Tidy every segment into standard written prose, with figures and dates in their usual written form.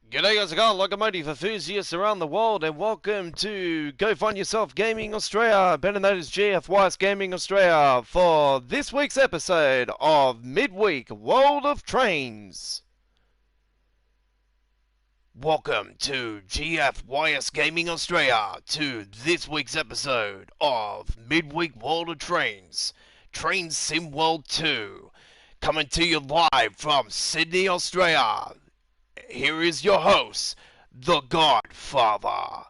G'day guys, I got Locomotive Enthusiasts around the world, and welcome to Go Find Yourself Gaming Australia, better known as GFYS Gaming Australia, for this week's episode of Midweek World of Trains. Welcome to GFYS Gaming Australia to this week's episode of Midweek World of Trains, Train Sim World 2, coming to you live from Sydney, Australia. Here is your host, The Godfather.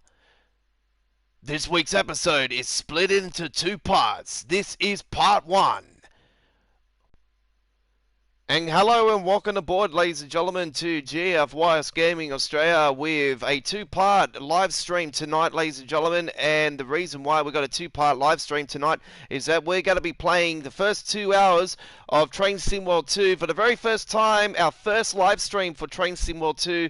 This week's episode is split into two parts. This is part one. And hello and welcome aboard, ladies and gentlemen, to GFYS Gaming Australia with a two-part live stream tonight, ladies and gentlemen. And the reason why we got a two-part live stream tonight is that we're going to be playing the first 2 hours of Train Sim World 2 for the very first time. Our first live stream for Train Sim World 2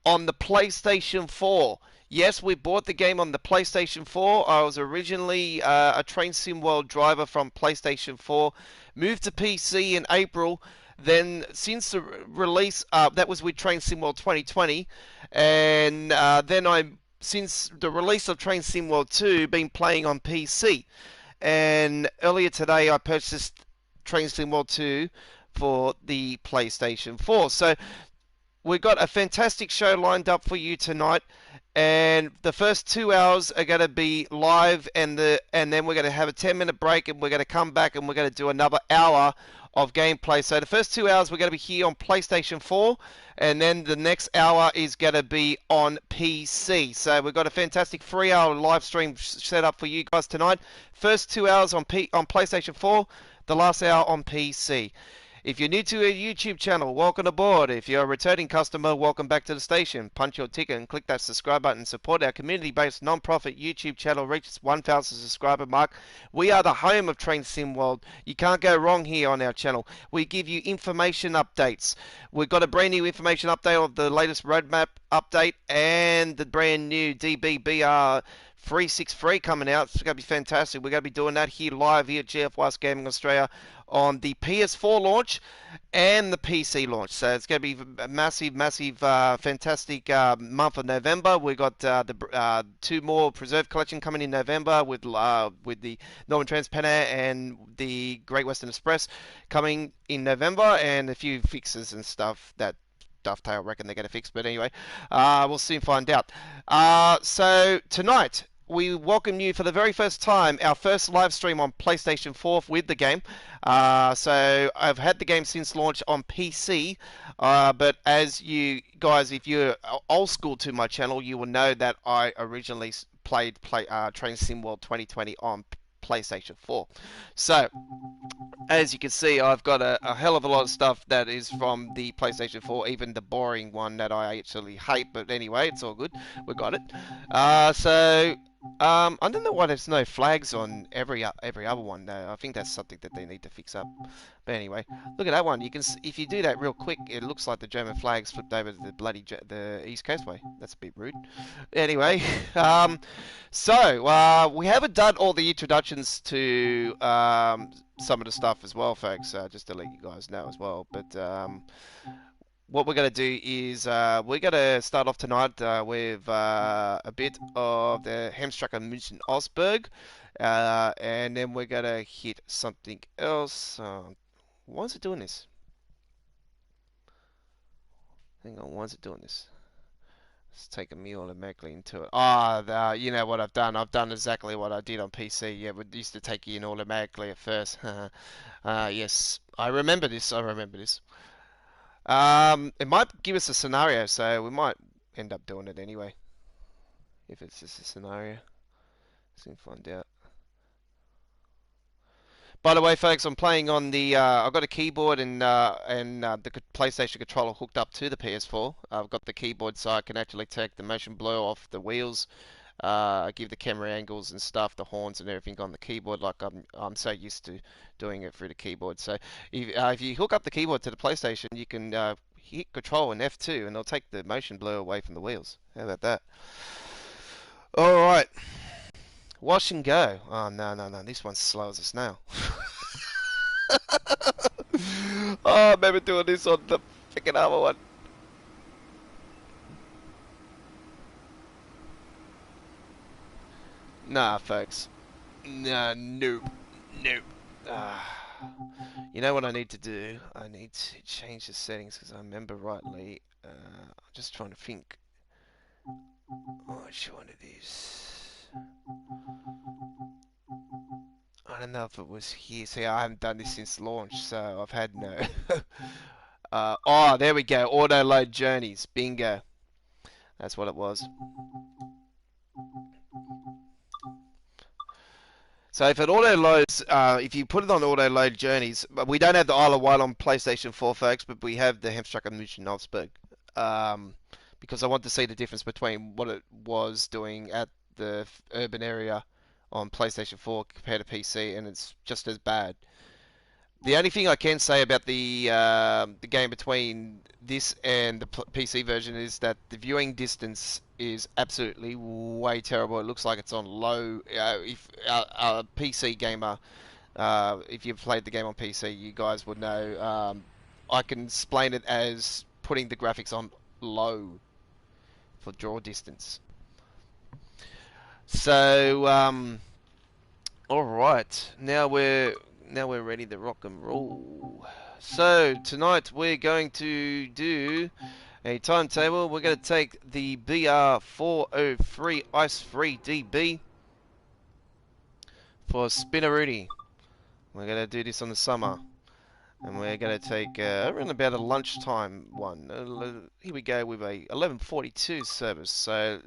on the PlayStation 4. Yes, we bought the game on the PlayStation 4. I was originally a Train Sim World driver from PlayStation 4. Moved to PC in April. Then, since the release, that was with Train Sim World 2020, and since the release of Train Sim World 2, been playing on PC. And earlier today, I purchased Train Sim World 2 for the PlayStation 4. So, we've got a fantastic show lined up for you tonight. And the first 2 hours are going to be live, and then we're going to have a 10-minute break, and we're going to come back and we're going to do another hour of gameplay. So the first 2 hours we're going to be here on PlayStation 4, and then the next hour is going to be on PC. So we've got a fantastic 3-hour live stream set up for you guys tonight. First 2 hours on PlayStation 4, the last hour on PC. If you're new to a YouTube channel, welcome aboard. If you're a returning customer, welcome back to the station. Punch your ticket and click that subscribe button. Support our community-based non-profit YouTube channel. Reach its 1,000 subscriber mark. We are the home of Train Sim World. You can't go wrong here on our channel. We give you information updates. We've got a brand new information update of the latest roadmap update and the brand new DBBR 363 coming out. It's going to be fantastic. We're going to be doing that here live here at GFYS Gaming Australia on the PS4 launch and the PC launch. So it's going to be a massive, fantastic month of November. We've got the 2 more Preserve Collection coming in November with the Northern Trans-Pennine and the Great Western Express coming in November, and a few fixes and stuff that Dovetail reckon they're going to fix. But anyway, we'll soon find out. So tonight, we welcome you for the very first time, our first live stream on PlayStation 4 with the game. So I've had the game since launch on PC, but as you guys, if you're old school to my channel, you will know that I originally played Train Sim World 2020 on PlayStation 4. So, as you can see, I've got a hell of a lot of stuff that is from the PlayStation 4, even the boring one that I actually hate, but anyway, it's all good. We got it. I don't know why there's no flags on every other one though. I think that's something that they need to fix up. But anyway, look at that one. You can, if you do that real quick, it looks like the German flag's flipped over to the bloody the East Coastway. That's a bit rude. Anyway, we haven't done all the introductions to some of the stuff as well, folks. Just to let you guys know as well. But what we're going to do is we're going to start off tonight with a bit of the Hemstracker München Osberg, and then we're going to hit something else. Why is it doing this? Hang on, why is it doing this? It's taking me automatically into it. You know what I've done? I've done exactly what I did on PC. Yeah, it used to take you in automatically at first. Yes, I remember this. It might give us a scenario, so we might end up doing it anyway. If it's just a scenario. Soon find out. By the way, folks, I'm playing on the. I've got a keyboard and the PlayStation controller hooked up to the PS4. I've got the keyboard so I can actually take the motion blur off the wheels. Give the camera angles and stuff, the horns and everything on the keyboard, like I'm so used to doing it through the keyboard. So if you hook up the keyboard to the PlayStation, you can hit Control and F2, and it'll take the motion blur away from the wheels. How about that? All right. Wash and go. Oh, no. This one's slow as a snail. Oh, maybe doing this on the freaking other one. Nah, folks. Nah, nope. Nope. You know what I need to do? I need to change the settings because I remember rightly. I'm just trying to think which one it is. I don't know if it was here. See, I haven't done this since launch, so I've had no. Oh, there we go. Auto load journeys. Bingo. That's what it was. So if it auto loads, if you put it on auto load journeys, but we don't have the Isle of Wight on PlayStation 4, folks, but we have the Hemstruck and Mission Novsburg. Because I want to see the difference between what it was doing at the urban area on PlayStation 4 compared to PC, and it's just as bad. The only thing I can say about the game between this and the PC version is that the viewing distance is absolutely way terrible. It looks like it's on low. If a PC gamer, if you've played the game on PC, you guys would know. I can explain it as putting the graphics on low for draw distance. So, all right, now we're ready to rock and roll. So tonight we're going to do a timetable. We're going to take the BR403 Ice-Free DB for Spinneroonie. We're going to do this on the summer. And we're going to take around about a lunchtime one. Here we go with a 11:42 service. So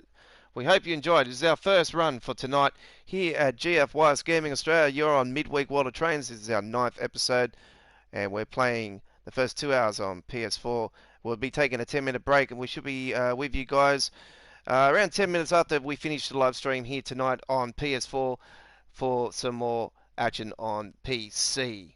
we hope you enjoyed. This is our first run for tonight here at GFYS Gaming Australia. You're on Midweek World of Trains. This is our 9th episode. And we're playing the first 2 hours on PS4. We'll be taking a 10-minute break, and we should be with you guys around 10 minutes after we finish the live stream here tonight on PS4 for some more action on PC.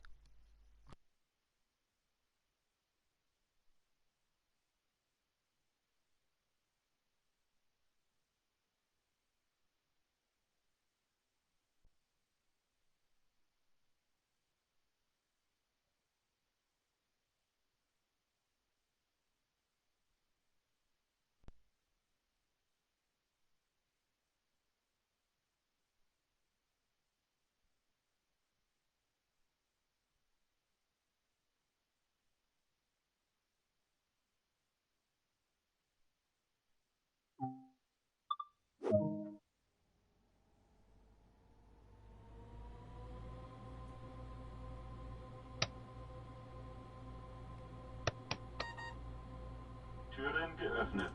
Türen geöffnet.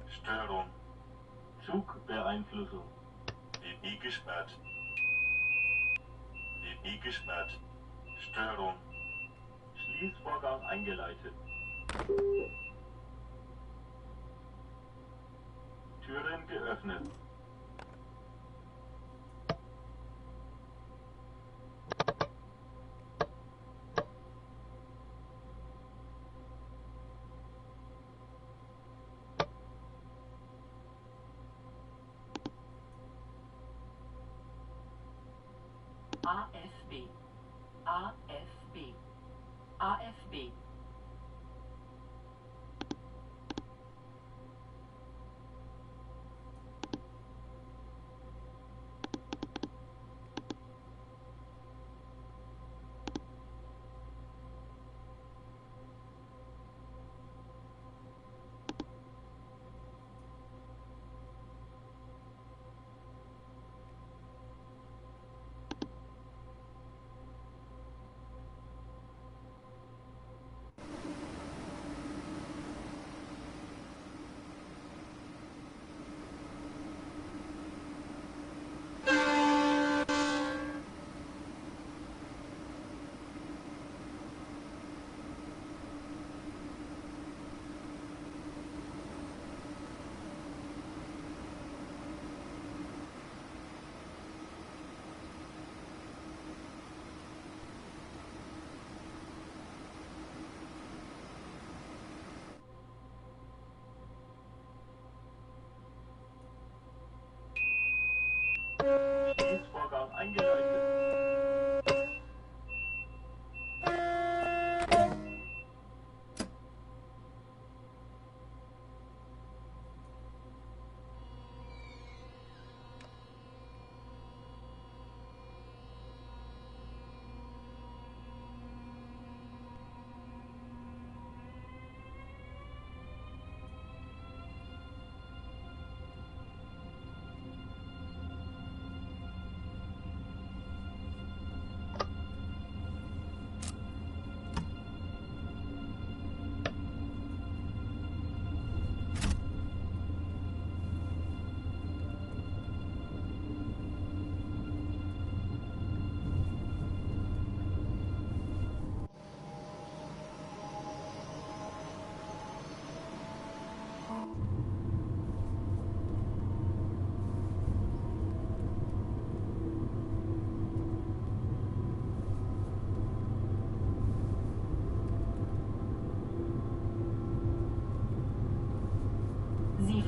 Störung. Zugbeeinflussung. WB gesperrt. WB gesperrt. Störung. Schließvorgang eingeleitet. Türen geöffnet. AFB. AFB. AFB.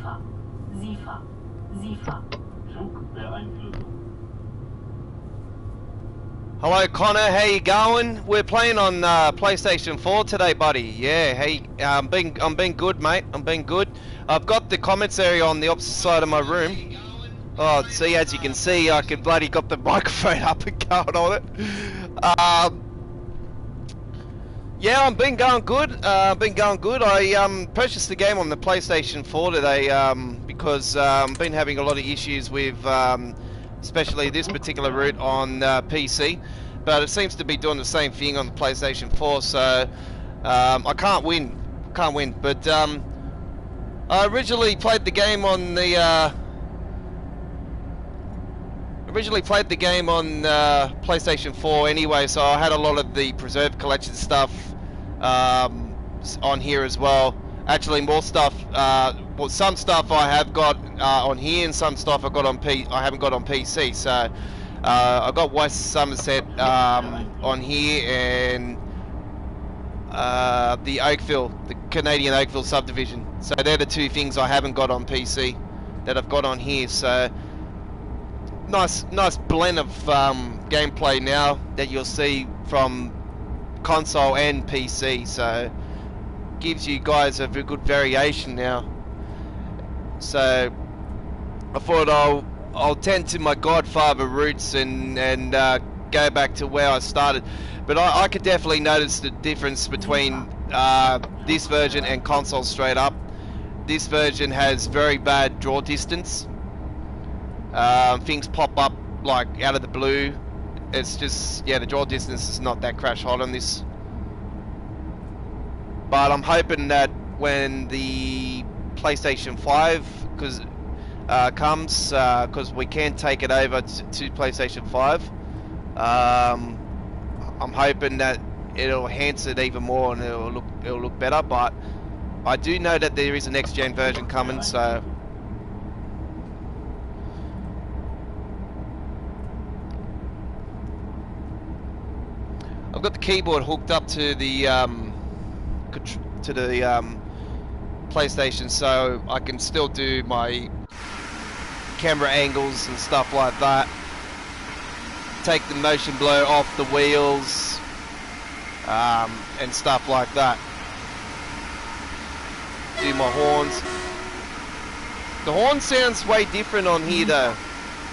SIFA. SIFA. SIFA. Zugbeeinflussung. Hello Connor, how you going? We're playing on PlayStation 4 today, buddy. Yeah, hey, I'm being good, mate. I'm being good. I've got the comments area on the opposite side of my room. Oh, see, as you can see, I can bloody got the microphone up and going on it. Yeah, I've been going good. I purchased the game on the PlayStation 4 today because I've been having a lot of issues with, especially this particular route on PC. But it seems to be doing the same thing on the PlayStation 4, so I can't win. But I originally played the game on the PlayStation 4 anyway, so I had a lot of the preserved collection stuff on here as well. Actually, more stuff. Well, some stuff I have got on here, and some stuff I haven't got on PC. So I got West Somerset on here, and the Oakville, the Canadian Oakville subdivision. So they're the two things I haven't got on PC that I've got on here. So nice blend of gameplay now that you'll see from console and PC, so gives you guys a very good variation now. So I thought I'll tend to my Godfather roots and go back to where I started, but I could definitely notice the difference between this version and console straight up. This version has very bad draw distance. Things pop up like out of the blue. It's just, yeah, the draw distance is not that crash hot on this. But I'm hoping that when the PlayStation 5 comes, because we can take it over to PlayStation 5, I'm hoping that it'll enhance it even more and it'll look better. But I do know that there is a next gen version coming, so I've got the keyboard hooked up to the PlayStation, so I can still do my camera angles and stuff like that. Take the motion blur off the wheels and stuff like that. Do my horns. The horn sounds way different on here though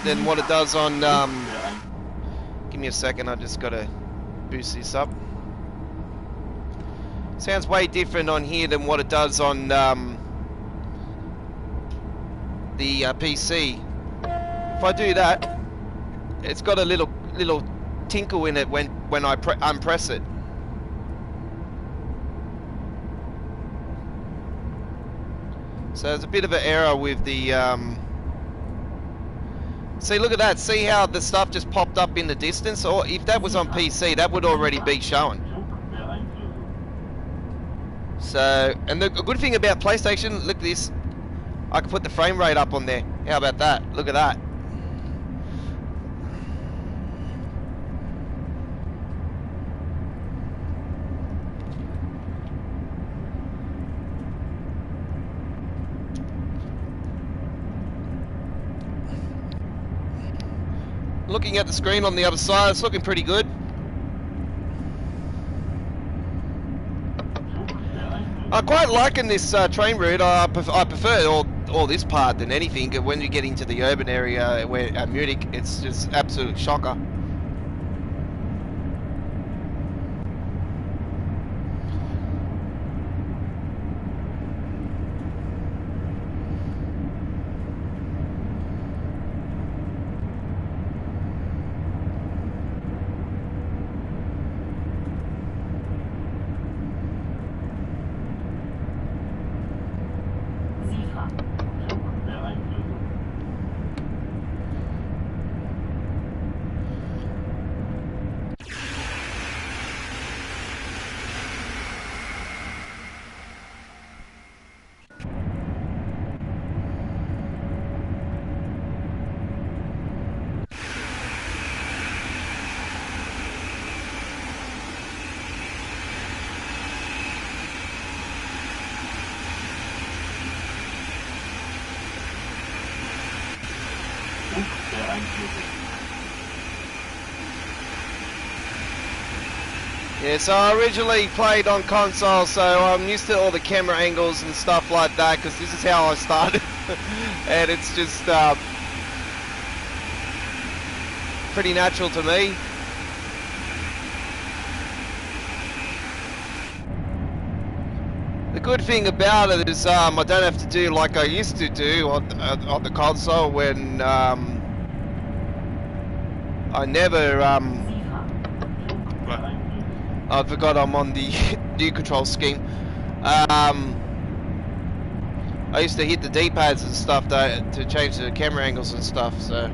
than what it does on. Give me a second. I just gotta boost this up. Sounds way different on here than what it does on the PC. If I do that, it's got a little tinkle in it when I unpress it. So there's a bit of an error with the see, look at that. See how the stuff just popped up in the distance? Or if that was on PC, that would already be shown. So, and the good thing about PlayStation, look at this. I can put the frame rate up on there. How about that? Look at that. Looking at the screen on the other side, it's looking pretty good. I'm quite liking this train route. I prefer all this part than anything. When you get into the urban area where Munich, it's just absolute shocker. included. Yeah, so I originally played on console, so I'm used to all the camera angles and stuff like that, because this is how I started. And it's just pretty natural to me. The good thing about it is I don't have to do like I used to do on the console when I never I forgot I'm on the new control scheme. I used to hit the D-pads and stuff to change the camera angles and stuff, so.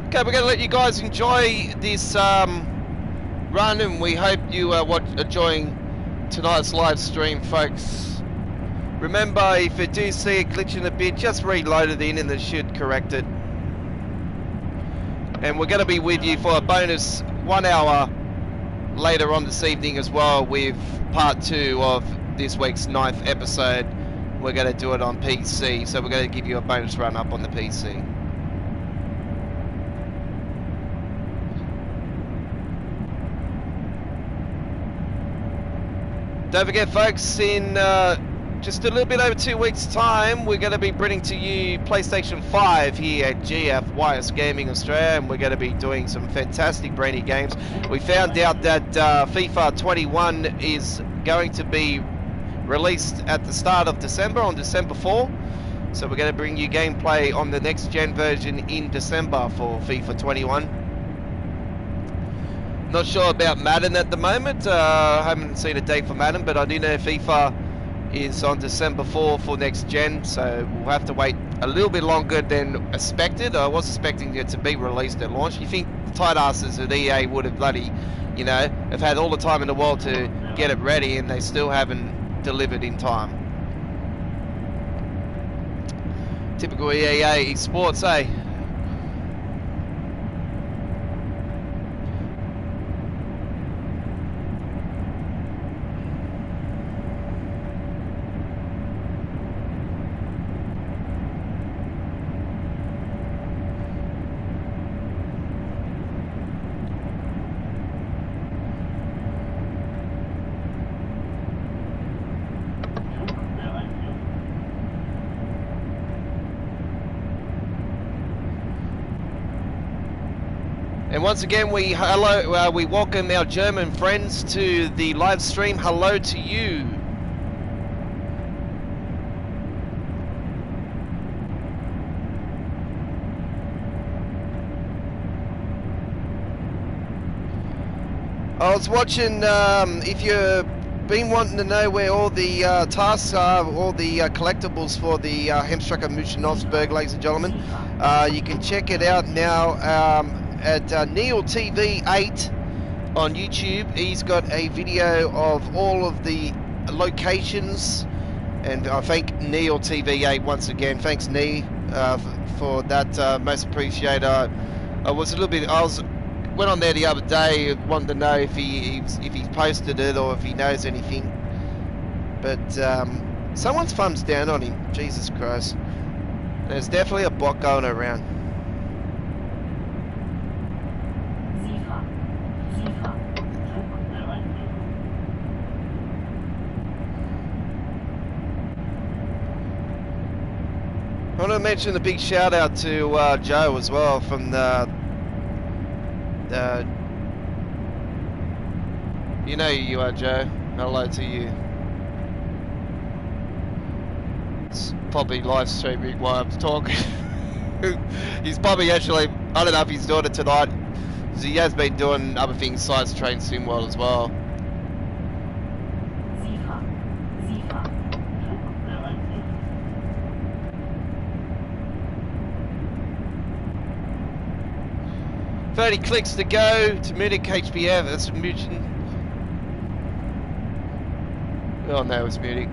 Okay, we're going to let you guys enjoy this run, and we hope you are enjoying tonight's live stream, folks. Remember, if you do see it glitching a bit, just reload it in and it should correct it. And we're going to be with you for a bonus 1 hour later on this evening as well with part 2 of this week's 9th episode. We're going to do it on PC, so we're going to give you a bonus run up on the PC. Don't forget, folks, in just a little bit over 2 weeks' time, we're going to be bringing to you PlayStation 5 here at GFYS Gaming Australia, and we're going to be doing some fantastic brand new games. We found out that FIFA 21 is going to be released at the start of December, on December 4. So we're going to bring you gameplay on the next gen version in December for FIFA 21. Not sure about Madden at the moment. I haven't seen a date for Madden, but I do know FIFA is on December 4 for next gen, so we'll have to wait a little bit longer than expected. I was expecting it to be released at launch. You think the tight asses at EA would have bloody, you know, have had all the time in the world to get it ready, and they still haven't delivered in time. Typical EA Sports, eh? And once again, we welcome our German friends to the live stream. Hello to you. I was watching, if you've been wanting to know where all the tasks are, all the collectibles for the Hemstrecker Muschenowsberg, ladies and gentlemen, you can check it out now at Neil TV 8 on YouTube. He's got a video of all of the locations, and I thank Neil TV 8 once again. Thanks, Nee, for that. Most appreciated. I was went on there the other day, wanted to know if he's posted it or if he knows anything. But someone's thumbs down on him. Jesus Christ. There's definitely a bot going around. I want to mention a big shout out to Joe as well from the you know who you are, Joe. Hello to you. It's probably live streaming while I'm talking. He's probably actually, I don't know if he's doing it tonight, because he has been doing other things besides Train Sim World as well. "30 clicks to go to Munich HBF." That's Munich. Oh no, it's Munich.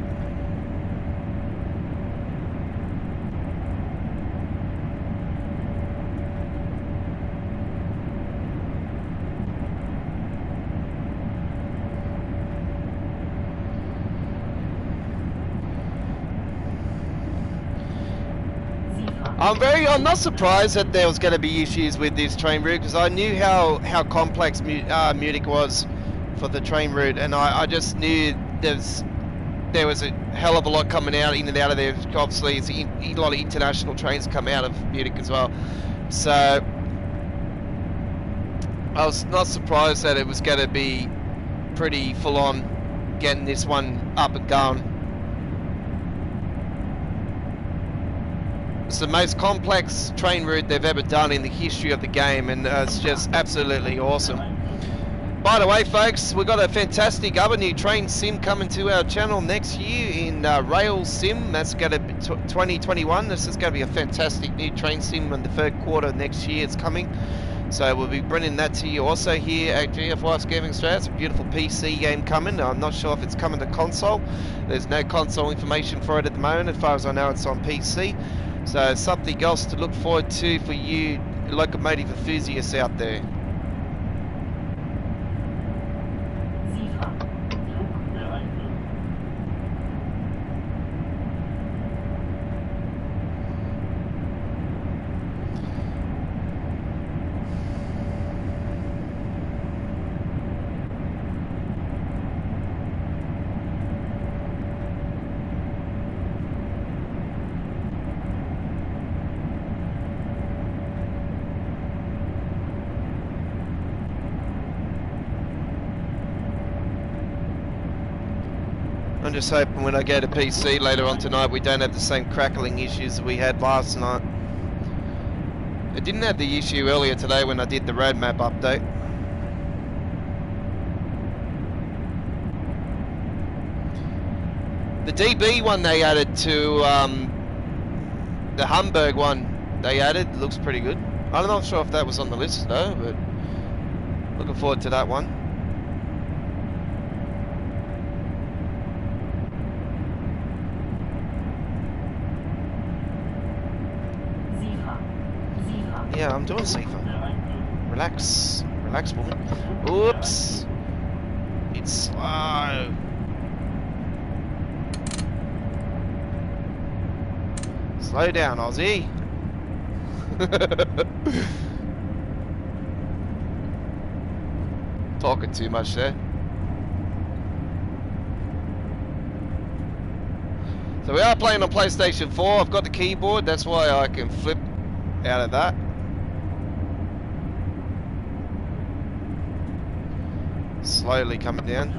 I'm not surprised that there was going to be issues with this train route because I knew how complex Munich was for the train route, and I just knew there was a hell of a lot coming out in and out of there. Obviously, it's a lot of international trains come out of Munich as well, so I was not surprised that it was going to be pretty full on getting this one up and going. It's the most complex train route they've ever done in the history of the game, and it's just absolutely awesome. By the way, folks, we've got a fantastic other new train sim coming to our channel next year in Rail Sim. That's going to be 2021. This is going to be a fantastic new train sim in the third quarter next year. It's coming. So we'll be bringing that to you also here at GFYS Gaming Australia. It's a beautiful PC game coming. I'm not sure if it's coming to console. There's no console information for it at the moment. As far as I know, it's on PC. So something else to look forward to for you Locomotive enthusiasts out there. I'm just hoping when I go to PC later on tonight we don't have the same crackling issues that we had last night. I didn't have the issue earlier today when I did the roadmap update. The DB one they added to the Hamburg one they added looks pretty good. I'm not sure if that was on the list though, but looking forward to that one. Yeah, I'm doing safer. Relax. Relax, woman. Oops. It's slow. Slow down, Aussie. Talking too much there. So we are playing on PlayStation 4. I've got the keyboard. That's why I can flip out of that. Slowly coming down.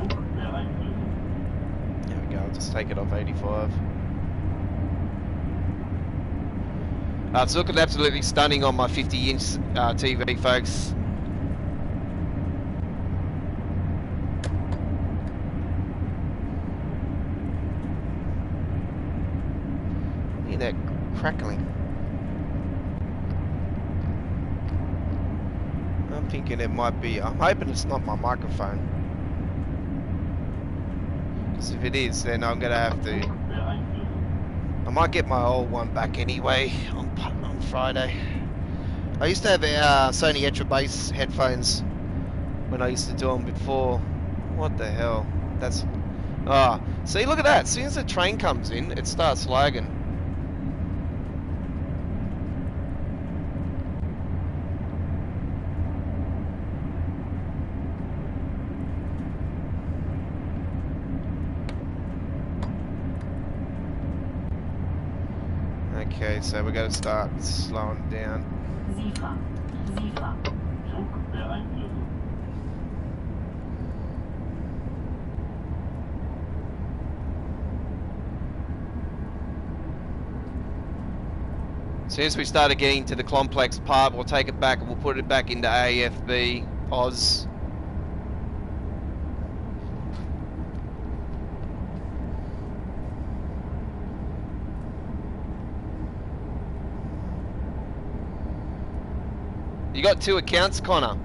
There we go, I'll just take it off 85. It's looking absolutely stunning on my 50-inch TV, folks. Look at that crackling. I'm thinking it might be, I'm hoping it's not my microphone. Because if it is, then I'm going to have to, I might get my old one back anyway on Friday. I used to have Sony Etra Bass headphones when I used to do them before. What the hell? That's, see, look at that. As soon as the train comes in, it starts lagging. Okay, so we're going to start slowing down. As soon as we started getting to the complex part, we'll take it back and we'll put it back into AFB, Oz. You got 2 accounts, Connor?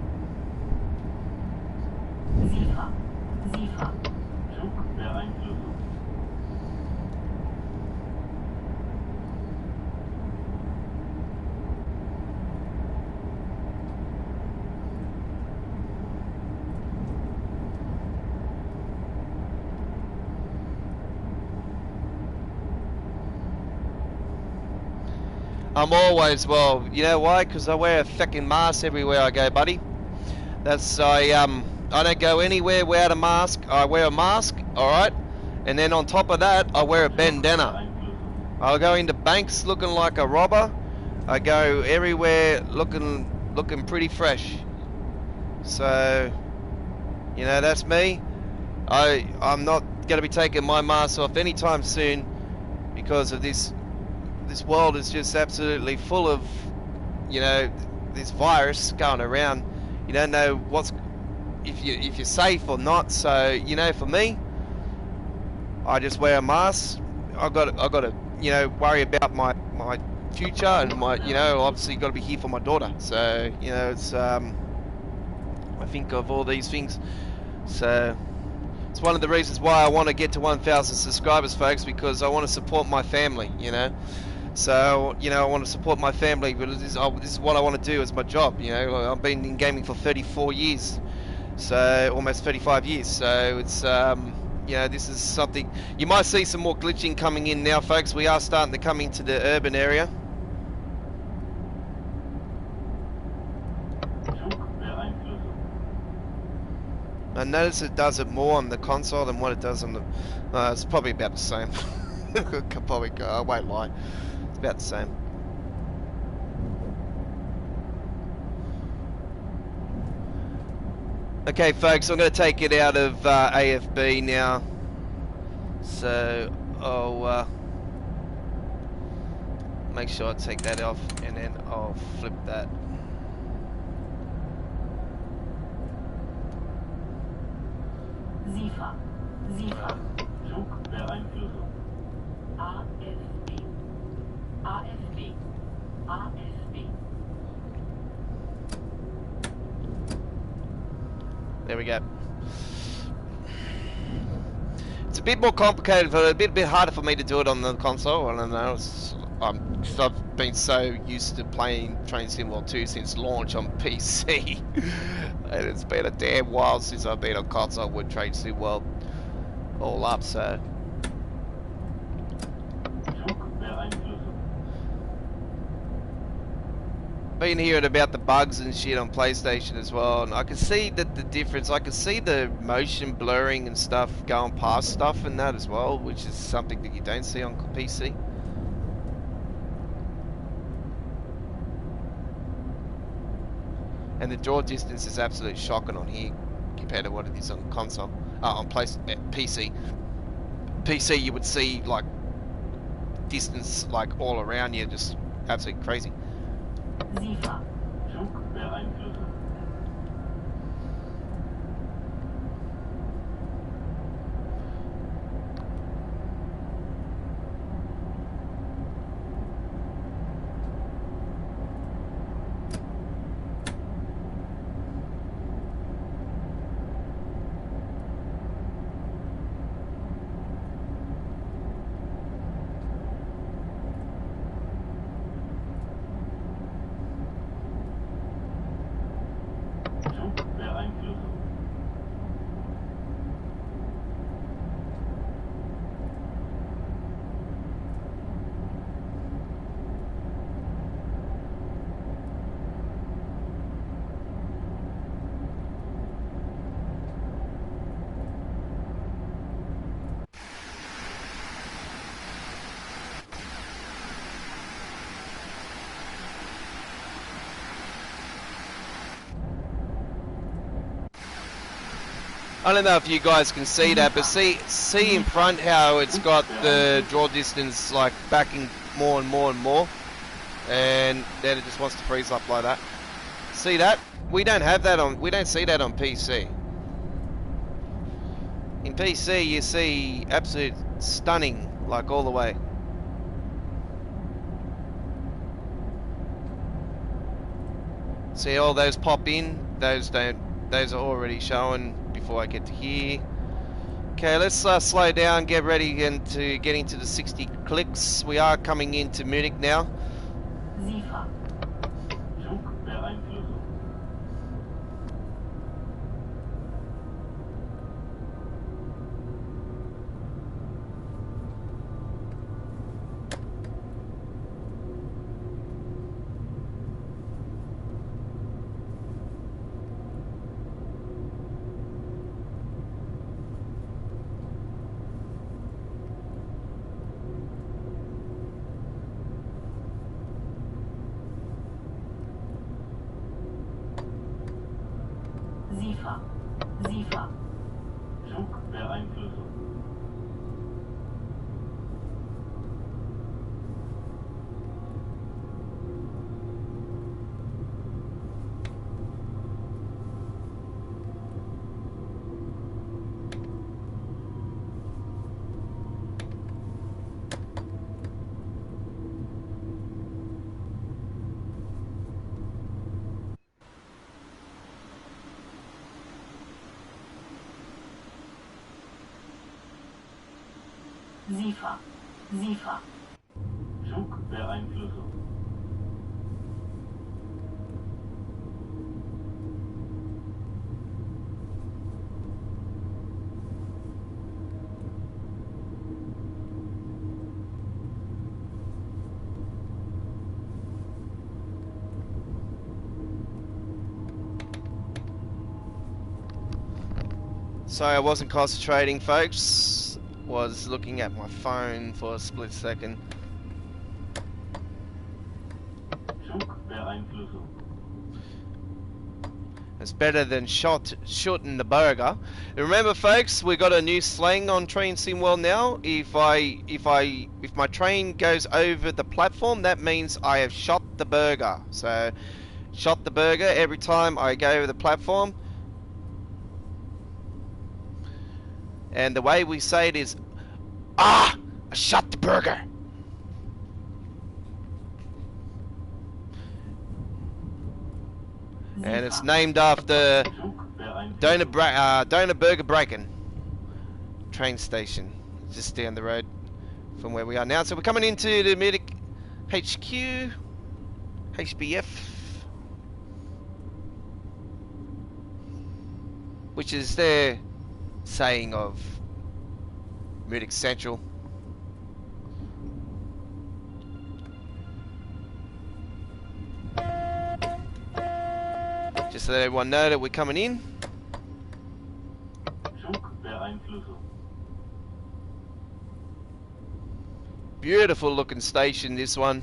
I'm always, well, you know why? Because I wear a fucking mask everywhere I go, buddy. I don't go anywhere without a mask. I wear a mask, alright? And then on top of that, I wear a bandana. I'll go into banks looking like a robber. I go everywhere looking pretty fresh. So, you know, that's me. I'm not going to be taking my mask off anytime soon because of this. This world is just absolutely full of, you know, this virus going around. You don't know if you're safe or not. So, you know, for me, I just wear a mask. I got to, you know, worry about my future and my, you know, obviously got to be here for my daughter. So, you know, it's I think of all these things. So it's one of the reasons why I want to get to 1,000 subscribers, folks, because I want to support my family, you know. So, you know, I want to support my family, but this is what I want to do as my job, you know. I've been in gaming for 34 years, so almost 35 years. So it's, you know, this is something. You might see some more glitching coming in now, folks. We are starting to come into the urban area. I notice it does it more on the console than what it does on the... it's probably about the same. I won't lie. It's about the same. Okay, folks, I'm going to take it out of AFB now. So, I'll make sure I take that off, and then I'll flip that. SIFA. SIFA. Flugbeeinflussung. AFB. AFB. AFB. There we go. It's a bit more complicated, a bit harder for me to do it on the console. I don't know. Cause I've been so used to playing Train Sim World 2 since launch on PC, and it's been a damn while since I've been on console with Train Sim World all up. So. Been hearing about the bugs and shit on PlayStation as well, and I can see that the difference. I can see the motion blurring and stuff going past stuff and that as well, which is something that you don't see on PC. And the draw distance is absolutely shocking on here compared to what it is on console, on PC. PC, you would see like distance like all around you, just absolutely crazy. SIFA. Flugbeeinflussung. Flugbeeinflussung. I don't know if you guys can see that, but see in front how it's got the draw distance like backing more and more and more, and then it just wants to freeze up like that. See that? We don't have that on. We don't see that on PC. In PC, you see absolute stunning, like all the way. See all those pop in, those don't. Those are already showing before I get to here. Okay, let's slow down, get ready to get into the 60 clicks. We are coming into Munich now. SIFA. Flugbeeinflussung. Zugbeeinflussung. SIFA. SIFA. Zugbeeinflussung. Sorry, I wasn't concentrating, folks. Was looking at my phone for a split second. Zugbeeinflussung. It's better than shooting the burger. Remember, folks, we got a new slang on Train Sim World now. If my train goes over the platform, that means I have shot the burger. So, shot the burger every time I go over the platform. And the way we say it is, I shot the burger. And it's named after Donor Burger Breaking train station, just down the road from where we are now. So we're coming into the Medic HQ, HBF, which is their saying of Medic Central. Just to let everyone know that we're coming in. Zugbeeinflussung. Beautiful looking station, this one.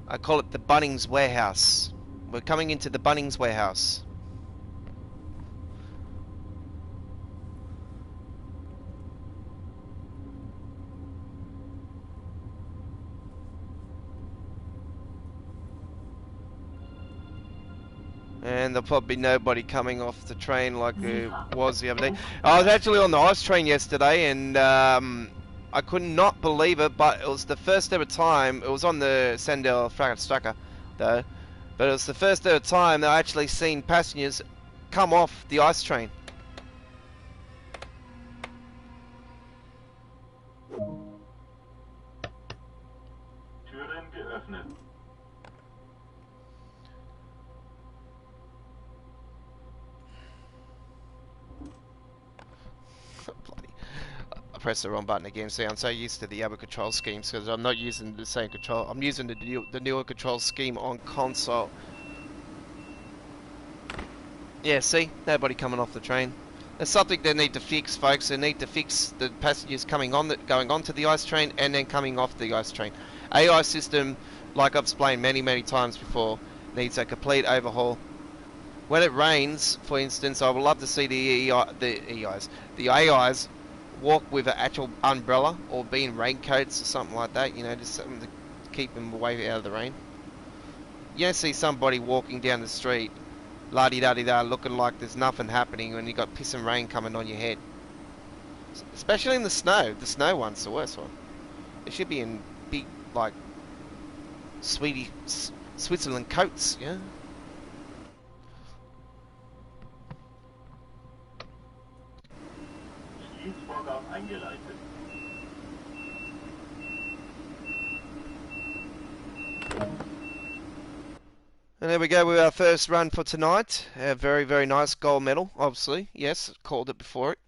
I call it the Bunnings Warehouse. We're coming into the Bunnings Warehouse. And there'll probably be nobody coming off the train like it was the other day. I was actually on the ice train yesterday, and I could not believe it, but it was the first ever time. It was on the Sandel Fragatstraka, though. But it was the first ever time that I actually seen passengers come off the ice train. Türen geöffnet. Bloody. I pressed the wrong button again. See, I'm so used to the other control schemes because I'm not using the same control. I'm using the newer control scheme on console. Yeah, see? Nobody coming off the train. There's something they need to fix, folks. They need to fix the passengers going onto the ice train and then coming off the ice train. AI system, like I've explained many times before, needs a complete overhaul. When it rains, for instance, I would love to see the AIs walk with an actual umbrella or be in raincoats or something like that. You know, just something to keep them away out of the rain. You don't see somebody walking down the street, la-di-da-di-da, looking like there's nothing happening when you got piss and rain coming on your head. Especially in the snow. The snow one's the worst one. They should be in big, like, Switzerland coats, yeah? Schließvorgang eingeleitet. And there we go with our first run for tonight. A very nice gold medal, obviously. Yes, called it before it.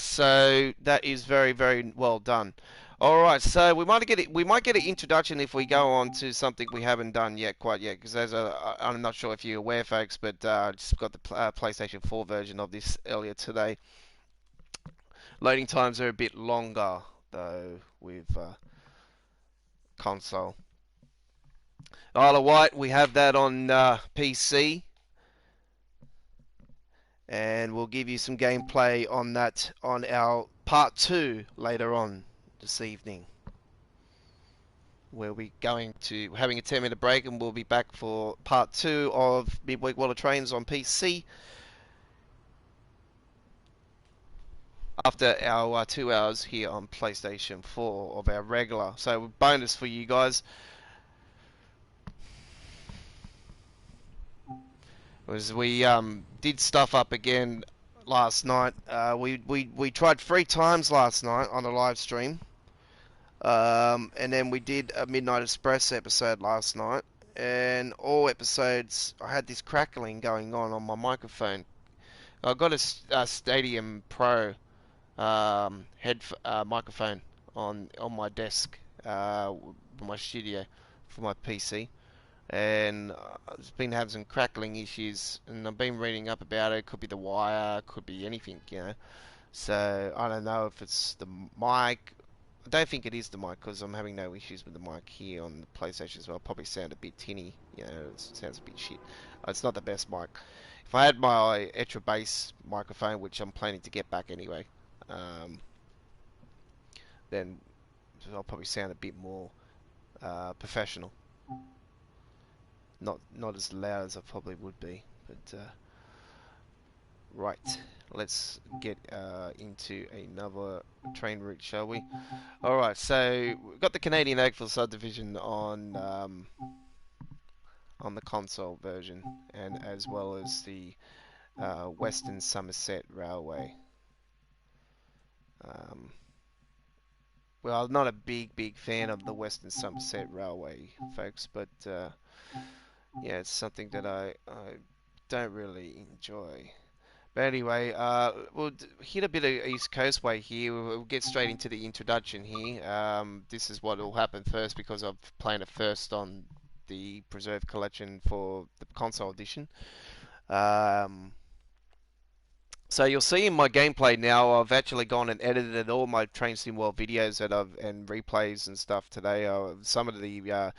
So that is very well done. All right, so we might get an introduction if we go on to something we haven't done quite yet, because I'm not sure if you're aware, folks, but I just got the PlayStation 4 version of this earlier today. Loading times are a bit longer though with console. Isle of Wight, we have that on PC. and we'll give you some gameplay on that on our part 2 later on this evening. We'll be having a 10-minute break, and we'll be back for part 2 of Midweek World of Trains on PC after our 2 hours here on PlayStation 4 of our regular. So bonus for you guys was we did stuff up again last night. We tried 3 times last night on a live stream. And then we did a Midnight Express episode last night, and all episodes I had this crackling going on my microphone. I got a Stadium Pro microphone on my desk, my studio for my PC, and I've been having some crackling issues, and I've been reading up about it. Could be the wire, could be anything, you know. So I don't know if it's the mic. I don't think it is the mic, because I'm having no issues with the mic here on the PlayStation as well. Probably sound a bit tinny, you know, it sounds a bit shit. It's not the best mic. If I had my Extra Bass microphone, which I'm planning to get back anyway, then I'll probably sound a bit more professional. Not as loud as I probably would be, but right. Let's get into another train route, shall we? Alright, so we've got the Canadian Oakville subdivision on the console version, and as well as the Western Somerset Railway. Well, I'm not a big fan of the Western Somerset Railway, folks, but yeah, it's something that I don't really enjoy. But anyway, we'll hit a bit of East Coast Way here. We'll get straight into the introduction here. This is what will happen first, because I'm playing it first on the Preserved Collection for the console edition. So you'll see in my gameplay now, I've actually gone and edited all my Train Sim World videos and replays and stuff today. Some of the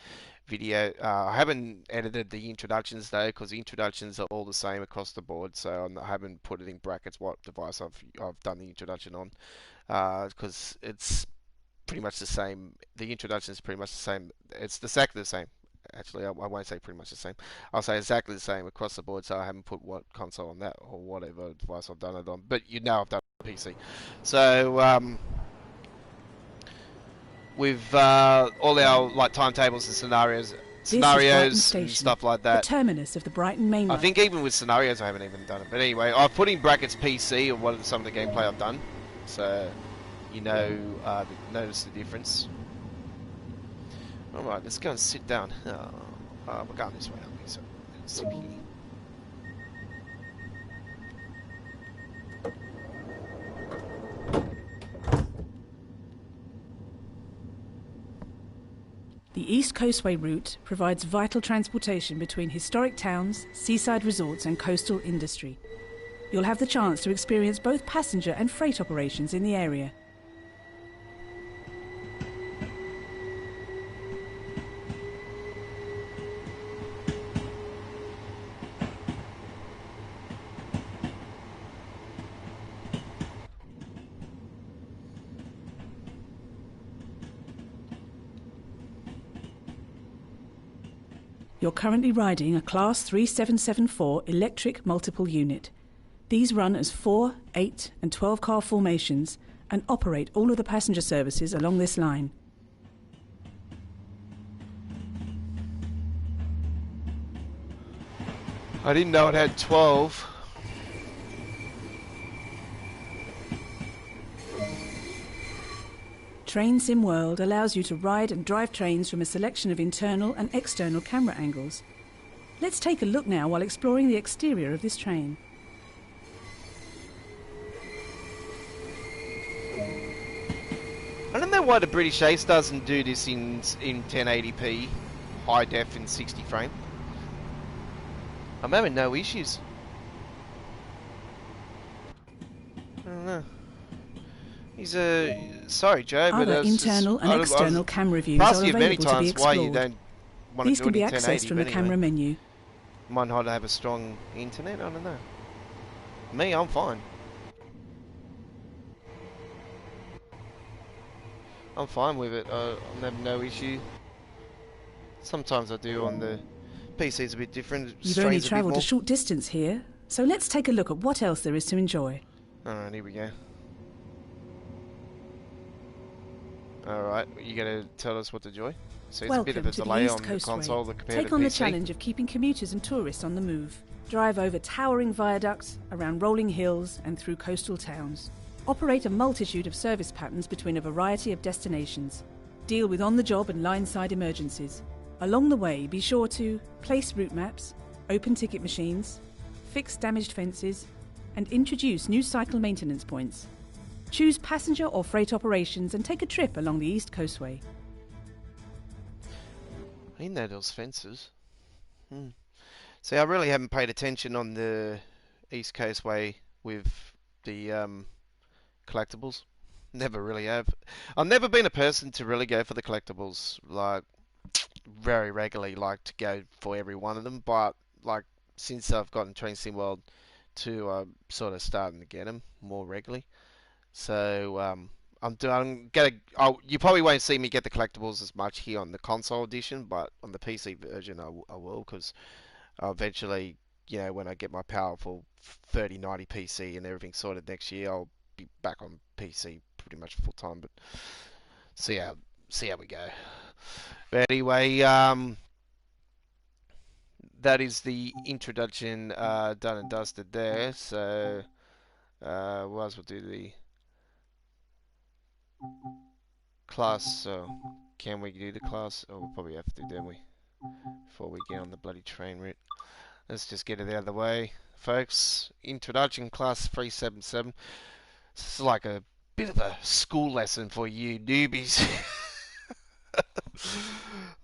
video, I haven't edited the introductions though, because the introductions are all the same across the board, so I haven't put it in brackets what device I've done the introduction on, because it's pretty much the same. The introduction is pretty much the same. It's exactly the same. Actually, I won't say pretty much the same. I'll say exactly the same across the board, so I haven't put what console on that or whatever device I've done it on. But you know I've done it on PC. So with all our like timetables and scenarios and stuff like that. The terminus of the Brighton Main Line. I think even with scenarios I haven't even done it. But anyway, I've put in brackets PC or what some of the gameplay I've done, so you know, notice the difference. Alright, let's go and sit down. We're going this way, aren't we? So, let's sit here. The East Coastway route provides vital transportation between historic towns, seaside resorts and coastal industry. You'll have the chance to experience both passenger and freight operations in the area. You're currently riding a Class 3774 electric multiple unit. These run as 4, 8 and 12 car formations and operate all of the passenger services along this line. I didn't know it had 12. Train Sim World allows you to ride and drive trains from a selection of internal and external camera angles. Let's take a look now while exploring the exterior of this train. I don't know why the British Ace doesn't do this in 1080p, high def in 60 frame. I'm having no issues. I don't know. He's a sorry, Joe, but other internal and external camera views are available to be explored. Why you don't want These to do can it be in accessed 1080, from the camera menu. Might not have a strong internet. I don't know. Me, I'm fine. I'm fine with it. I have no issue. Sometimes I do on the PC's a bit different. You've only Strains a bit travelled more. a short distance here, so let's take a look at what else there is to enjoy. Alright, here we go. Alright, you gonna tell us what to enjoy? So it's a bit of Welcome a to the delay East on the Coastway. console compared to Take the on the PC. challenge of keeping commuters and tourists on the move. Drive over towering viaducts, around rolling hills and through coastal towns. Operate a multitude of service patterns between a variety of destinations. Deal with on-the-job and line-side emergencies. Along the way, be sure to place route maps, open ticket machines, fix damaged fences, and introduce new cycle maintenance points. Choose passenger or freight operations and take a trip along the East Coastway. I didn't know those fences. See, I really haven't paid attention on the East Coastway with the collectibles. Never really have. I've never been a person to really go for the collectibles, like, very regularly, like, to go for every one of them, but, like, since I've gotten Train Sim World 2, I'm sort of starting to get them more regularly. So, you probably won't see me get the collectibles as much here on the console edition, but on the PC version I will, because eventually, you know, when I get my powerful 3090 PC and everything sorted next year, I'll be back on PC pretty much full time. But see how we go. But anyway, that is the introduction done and dusted there. So, we'll do the class. So, can we do the class? Oh, we'll probably have to, don't we? Before we get on the bloody train route. Let's just get it out of the way, folks. Introduction, class 377. This is like a bit of a school lesson for you newbies.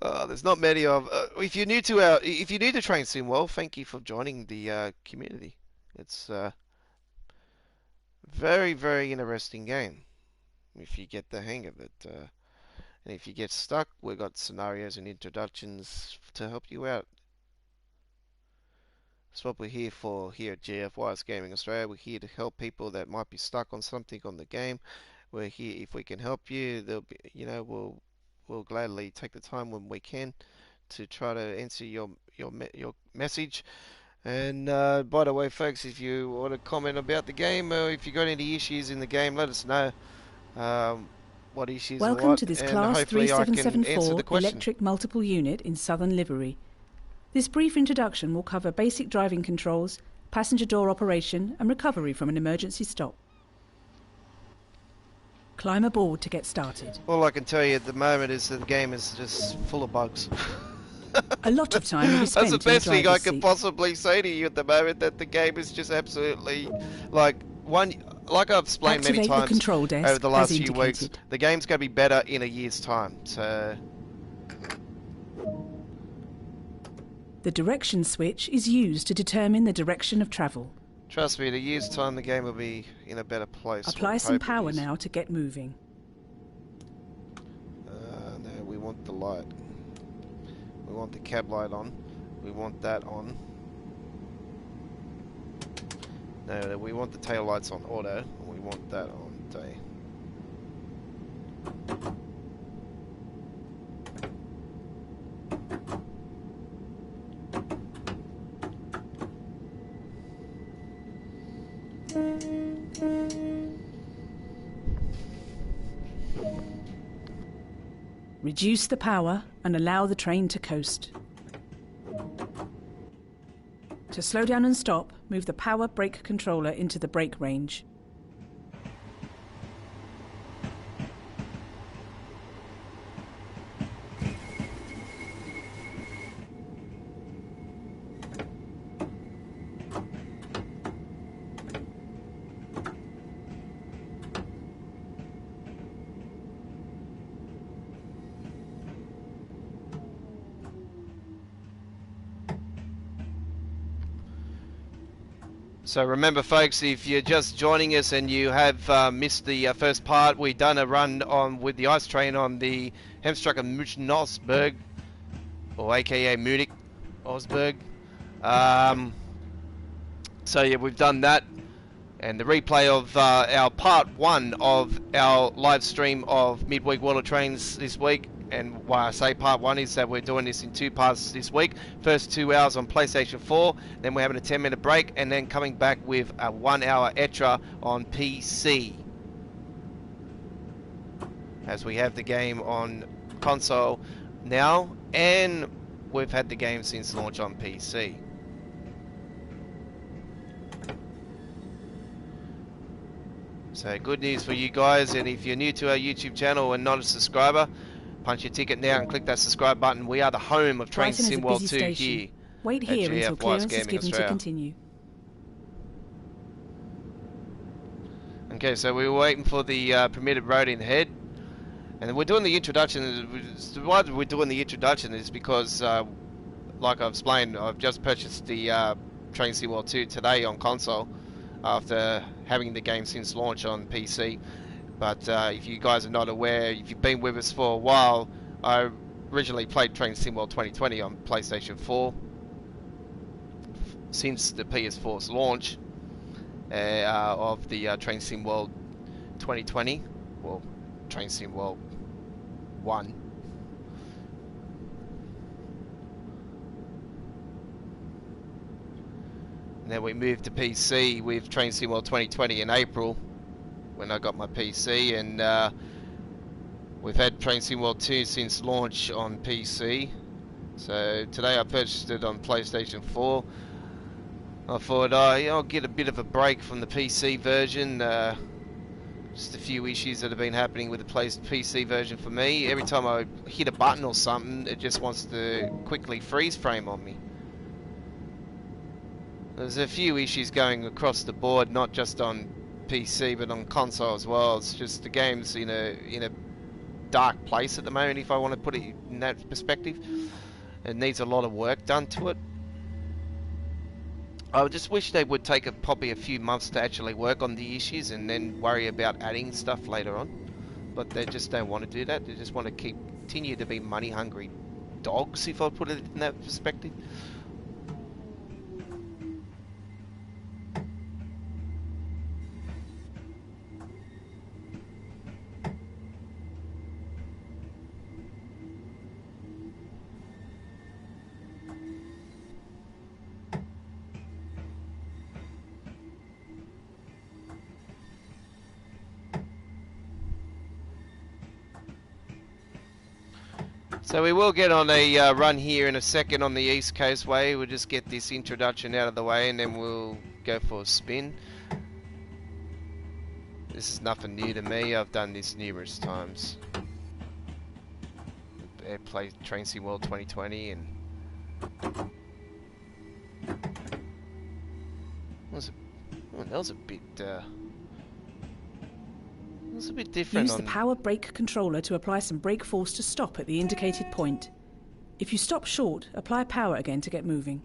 There's not many of. If you're new to Train Sim World, thank you for joining the community. It's very, very interesting game if you get the hang of it. And if you get stuck, we've got scenarios and introductions to help you out. That's what we're here for here at GFYS Gaming Australia. We're here to help people that might be stuck on something on the game. We're here if we can help you. There'll be, you know, we'll gladly take the time when we can to try to answer your message. And by the way, folks, if you want to comment about the game or if you got any issues in the game, let us know. What issues Welcome or what, to this and Class hopefully I can answer 3774 the question. electric multiple unit in Southern Livery. This brief introduction will cover basic driving controls, passenger door operation and recovery from an emergency stop. Climb aboard to get started. All I can tell you at the moment is that the game is just full of bugs. A lot of time will be spent That's the in best thing I driver's could seat. possibly say to you at the moment, that the game is just absolutely, like I've explained many Activate the times control desk over the last as few weeks, indicated. the game's going to be better in a year's time. So The direction switch is used to determine the direction of travel. trust me, in a year's time the game will be in a better place. Apply I some hope it power is. now to get moving. No, we want the light. We want the cab light on. We want that on. No, we want the tail lights on auto. And we want that on day. Reduce the power and allow the train to coast. To slow down and stop, move the power brake controller into the brake range. So remember, folks, if you're just joining us and you have missed the first part, we've done a run on with the ice train on the Hemstrucker München-Osberg, or aka Munich-Osberg. So yeah, we've done that. And the replay of our part 1 of our live stream of Midweek World of Trains this week. And why I say part 1 is that we're doing this in 2 parts this week. First 2 hours on PlayStation 4, then we're having a 10-minute break, and then coming back with a 1-hour extra on PC. As we have the game on console now, and we've had the game since launch on PC. So good news for you guys, and if you're new to our YouTube channel and not a subscriber, punch your ticket now and click that subscribe button. We are the home of Train Sim World 2 here. Wait here until GFYS clearance is Gaming given to Australia. continue. Okay, so we were waiting for the permitted road in head, and we're doing the introduction. Why we're doing the introduction is because, like I've explained, I've just purchased the Train Sim World 2 today on console after having the game since launch on PC. But if you guys are not aware, if you've been with us for a while, I originally played Train Sim World 2020 on PlayStation 4 since the PS4's launch of the Train Sim World 2020, well, Train Sim World 1. And then we moved to PC with Train Sim World 2020 in April, when I got my PC, and we've had Train Sim World 2 since launch on PC. So today I purchased it on PlayStation 4. I thought I'll get a bit of a break from the PC version. Just a few issues that have been happening with the PC version for me. Every time I hit a button or something, it just wants to quickly freeze frame on me. There's a few issues going across the board, not just on PC but on console as well. It's just the game's in a dark place at the moment, if I want to put it in that perspective. It needs a lot of work done to it. I just wish they would take probably a few months to actually work on the issues and then worry about adding stuff later on. But they just don't want to do that. They just want to continue to be money hungry dogs, if I put it in that perspective. So we will get on a run here in a second on the East Coast Way. We'll just get this introduction out of the way and then we'll go for a spin. This is nothing new to me. I've done this numerous times. I played Train Sim World 2020 and that was a bit different. Use the power brake controller to apply some brake force to stop at the indicated point. If you stop short, apply power again to get moving.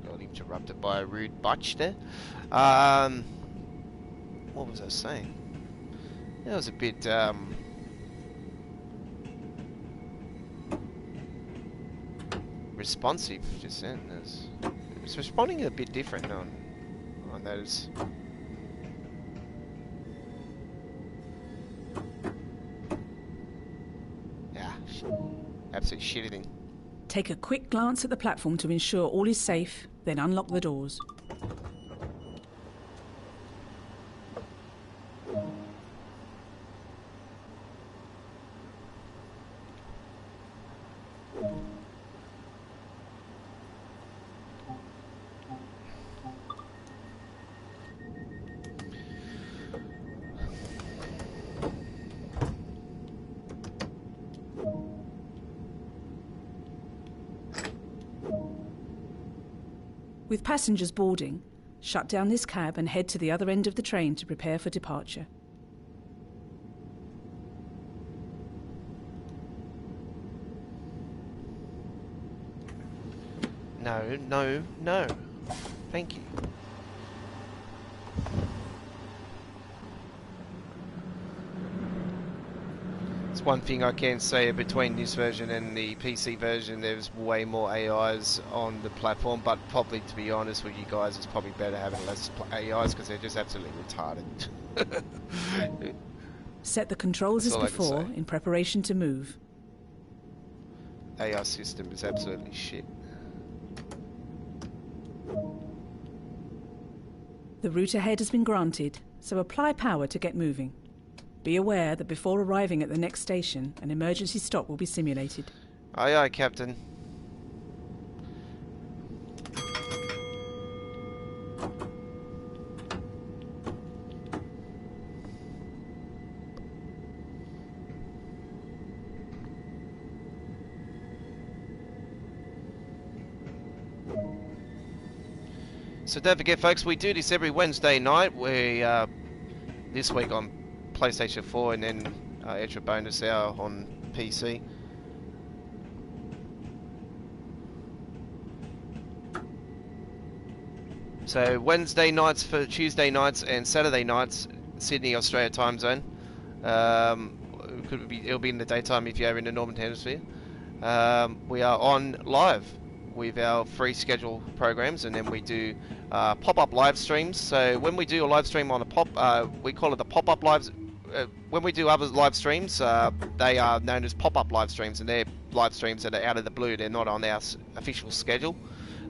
Got interrupted by a rude butch there. What was I saying? That was a bit responsive just then. It was responding a bit different on those. Absolute shitting. Take a quick glance at the platform to ensure all is safe, then unlock the doors. With passengers boarding, shut down this cab and head to the other end of the train to prepare for departure. No, no, no. Thank you. It's one thing I can say between this version and the PC version, there's way more AIs on the platform, but probably, to be honest with you guys, it's probably better having less AIs because they're just absolutely retarded. Set the controls as That's all I can before say. in preparation to move. AI system is absolutely shit. The route ahead has been granted, so apply power to get moving. Be aware that before arriving at the next station, an emergency stop will be simulated. Aye aye, Captain. So don't forget, folks, we do this every Wednesday night. We this week on PlayStation 4 and then extra bonus hour on PC. So Wednesday nights for Tuesday nights and Saturday nights, Sydney, Australia time zone. It'll be in the daytime if you're in the Northern Hemisphere. We are on live with our free schedule programs, and then we do pop-up live streams. So when we do a live stream on a we call it the pop-up lives. When we do other live streams, they are known as pop-up live streams, and they're live streams that are out of the blue. They're not on our official schedule.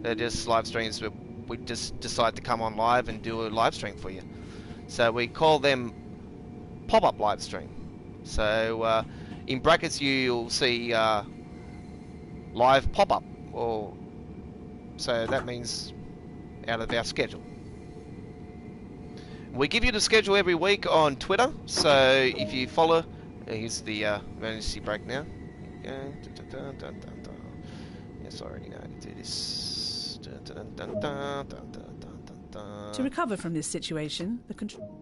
They're just live streams where we just decide to come on live and do a live stream for you. So we call them pop-up live stream. So in brackets you'll see live pop-up, or so that means out of our schedule. We give you the schedule every week on Twitter, so if you follow, here's the emergency break now. Yes, I already know how to do this. To recover from this situation, the control...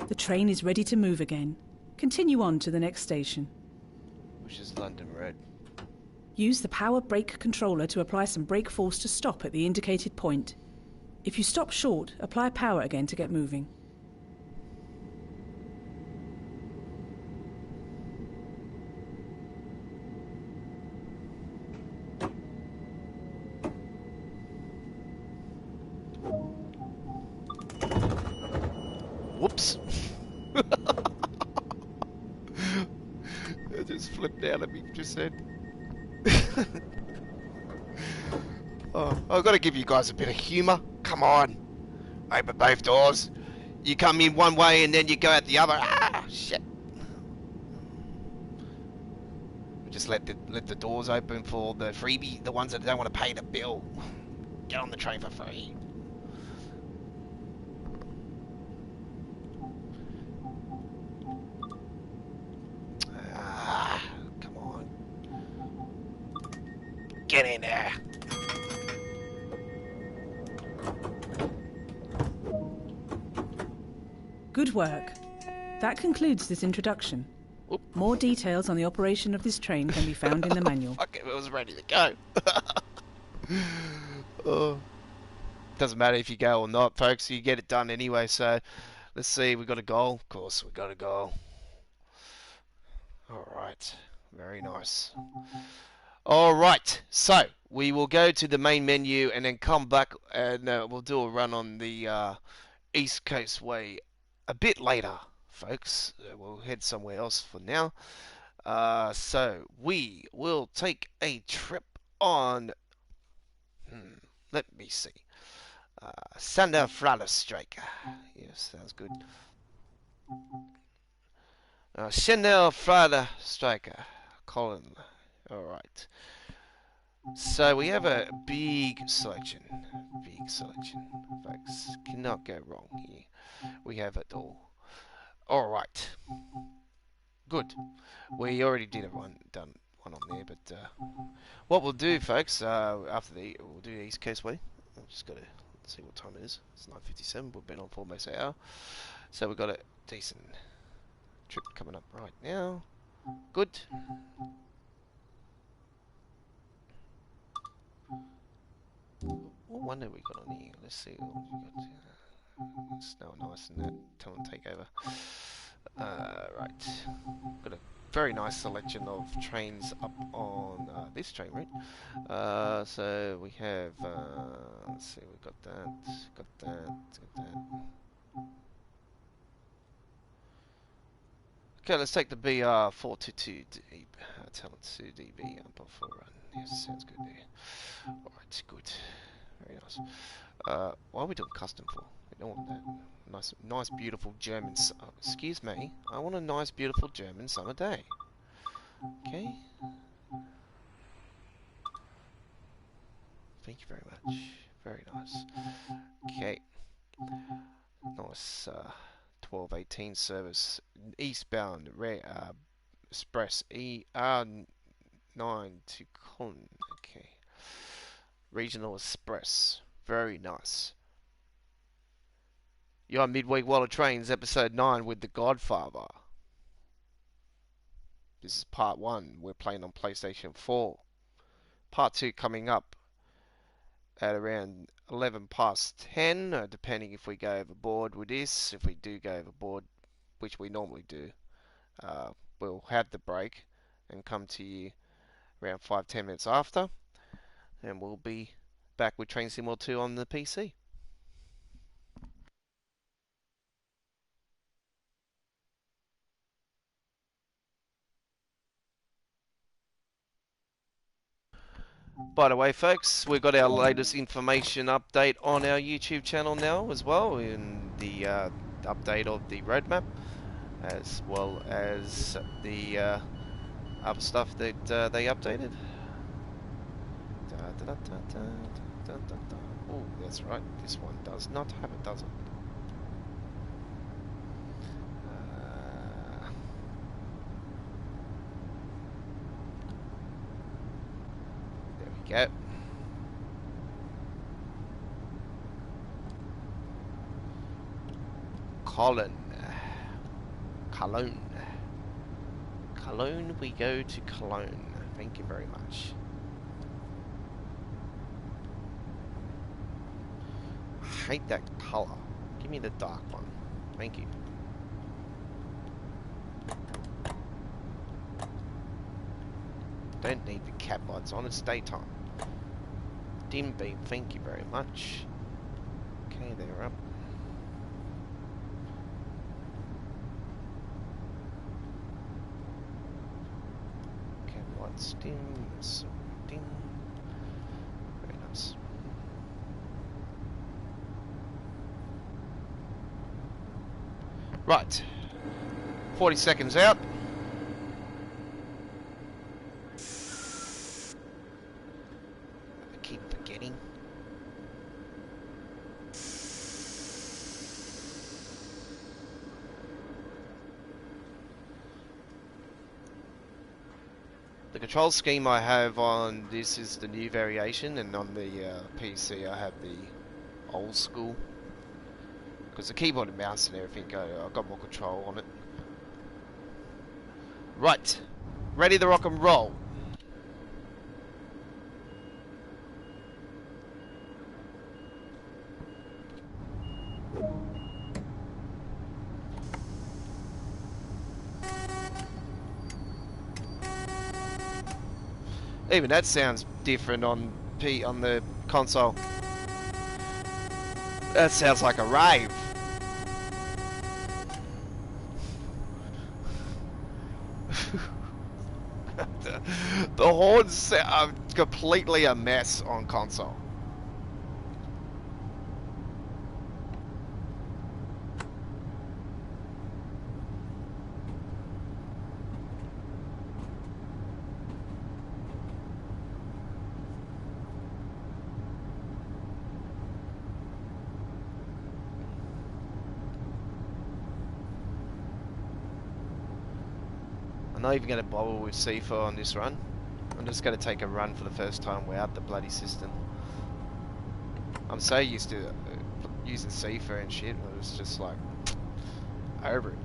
The train is ready to move again. Continue on to the next station. Which is London Road. Use the power brake controller to apply some brake force to stop at the indicated point. If you stop short, apply power again to get moving. Whoops. It just flipped out at me just then. Oh, I've got to give you guys a bit of humour. Come on. Open both doors. You come in one way and then you go out the other. Ah, shit. Just let the doors open for the freebie, the ones that don't want to pay the bill. Get on the train for free. Ah, come on. Get in there. Good work. That concludes this introduction. Oop. More details on the operation of this train can be found in the manual. Fuck it, I was ready to go. Oh. Doesn't matter if you go or not, folks. You get it done anyway. So, let's see. We got a goal. Of course, we got a goal. All right. Very nice. All right. So we will go to the main menu and then come back and we'll do a run on the East Coast Way a bit later, folks. We'll head somewhere else for now. So we will take a trip on. Let me see. Santa Frada Striker. Yes, sounds good. Chanel Frada Striker. Colin. Alright. So we have a big selection. Big selection, folks. Cannot go wrong here. We have it all. Alright. Good. We already did done one on there, but what we'll do, folks, after we'll do East Coast Way. I've just got to see what time it is. It's 9:57. We've been on for almost an hour, so we've got a decent trip coming up right now. Good. What one have we got on here? Let's see what we got. Snow and ice and that. Tell them to take over. Right. Got a very nice selection of trains up on this train route. So we have, let's see, we've got that. Okay, let's take the BR 422D, tell it to DB up for run. Yes, sounds good there. Alright, good. Very nice. Why are we doing custom for? We don't want that. Nice, beautiful German. Excuse me. I want a nice, beautiful German summer day. Okay. Thank you very much. Very nice. Okay. Nice. 1218 service. Eastbound. Express ER9 to Con. Okay. Regional Express. Very nice. You're on Midweek World of Trains, episode 9 with The Godfather. This is part 1. We're playing on PlayStation 4. Part 2 coming up at around 11 past 10, depending if we go overboard with this. If we do go overboard, which we normally do, we'll have the break and come to you around 5-10 minutes after. And we'll be back with Train Sim World 2 on the PC. By the way, folks, we've got our latest information update on our YouTube channel now as well, in the update of the roadmap, as well as the other stuff that they updated. Oh, that's right, this one does not have it, does it? There we go. Cologne, we go to Cologne. Thank you very much. I hate that color. Give me the dark one. Thank you. Don't need the cab lights on, it's daytime. Dim beam, thank you very much. Okay, they're up. Cab lights dim, so dim. Very nice. Right. 40 seconds out. The control scheme I have on this is the new variation, and on the PC I have the old school. Because the keyboard and mouse and everything, I've got more control on it. Right, ready to rock and roll. Even that sounds different on the console. That sounds like a rave. The horns are completely a mess on console. I'm not even going to bother with C4 on this run. I'm just going to take a run for the first time without the bloody system. I'm so used to using C4 and shit, it was just like, over it.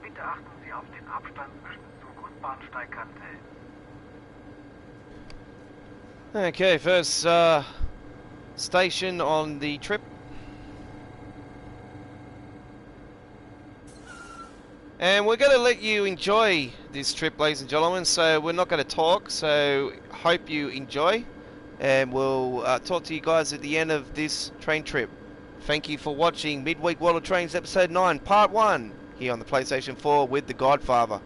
Bitte achten Sie auf den Abstand zwischen Zug und Bahnsteigkante. Okay, first station on the trip. And we're going to let you enjoy this trip, ladies and gentlemen, so we're not going to talk, so hope you enjoy, and we'll talk to you guys at the end of this train trip. Thank you for watching Midweek World of Trains Episode 9, Part 1, here on the PlayStation 4 with The Godfather.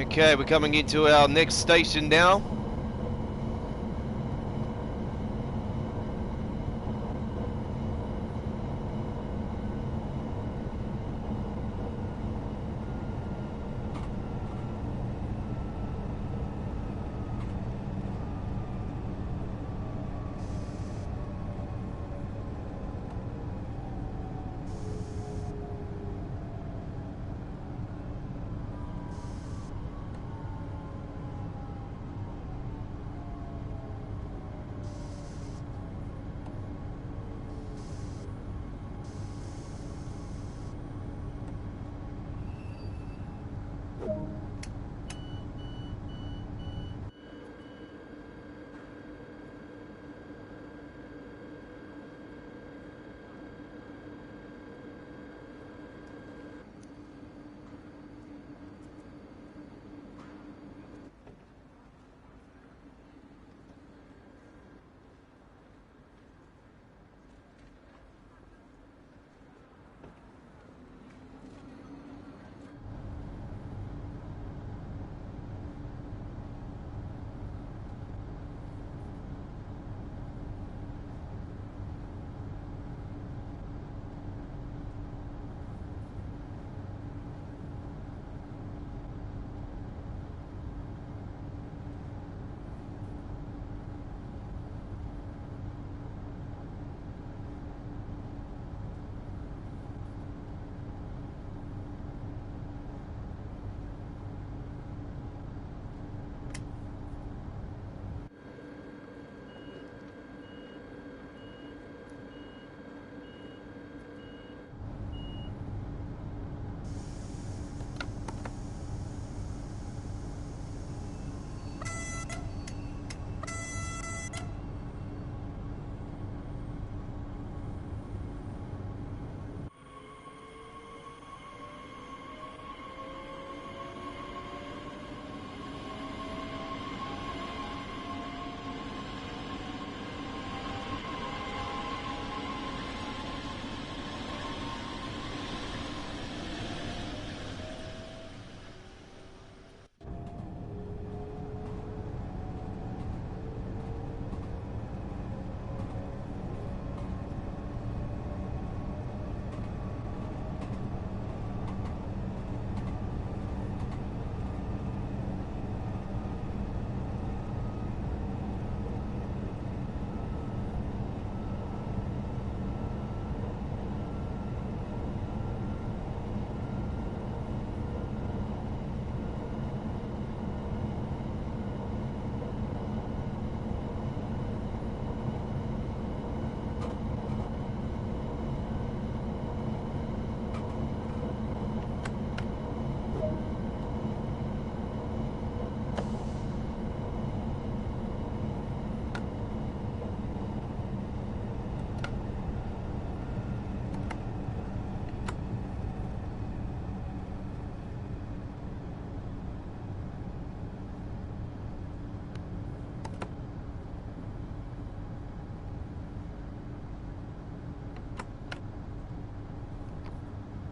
Okay, we're coming into our next station now.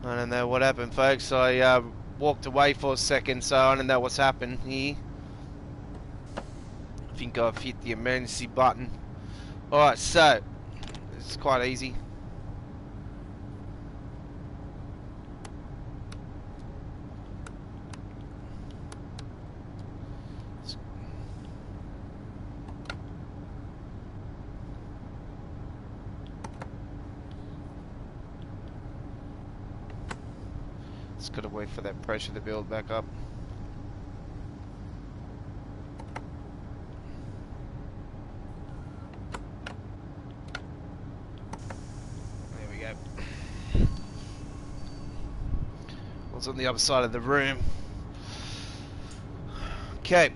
I don't know what happened, folks. I walked away for a second, so I don't know what's happened here. I think I've hit the emergency button. Alright, so it's quite easy. Just gotta wait for that pressure to build back up. There we go. What's on the other side of the room? Okay.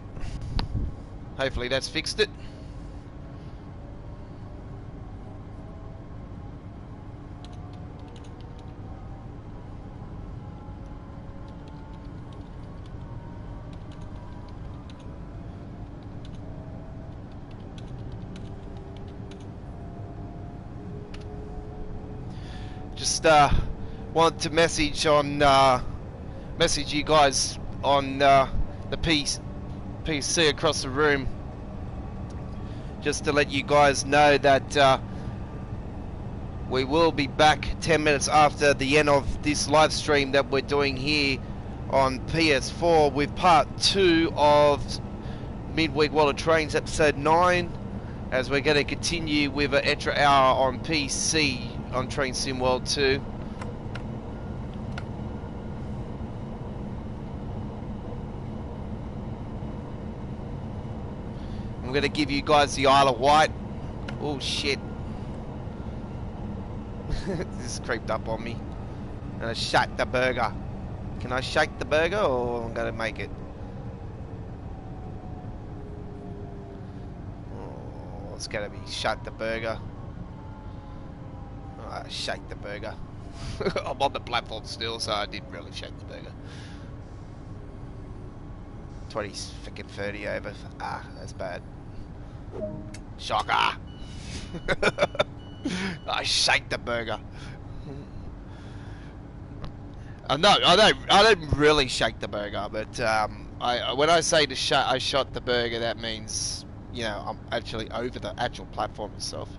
Hopefully that's fixed it. Just wanted to message you guys on the PC across the room, just to let you guys know that we will be back 10 minutes after the end of this live stream that we're doing here on PS4 with part 2 of Midweek World of Trains episode 9, as we're going to continue with an extra hour on PC on Train Sim World 2. I'm going to give you guys the Isle of Wight. Oh shit. This creeped up on me. I'm going to shake the burger. Can I shake the burger or I'm going to make it? Oh, it's going to be shake the burger. Shake the burger. I'm on the platform still, so I didn't really shake the burger. 20 freaking 30 over. Ah, that's bad. Shocker! I shake the burger. No, I don't really shake the burger, but when I say I shot the burger, that means, you know, I'm actually over the actual platform itself.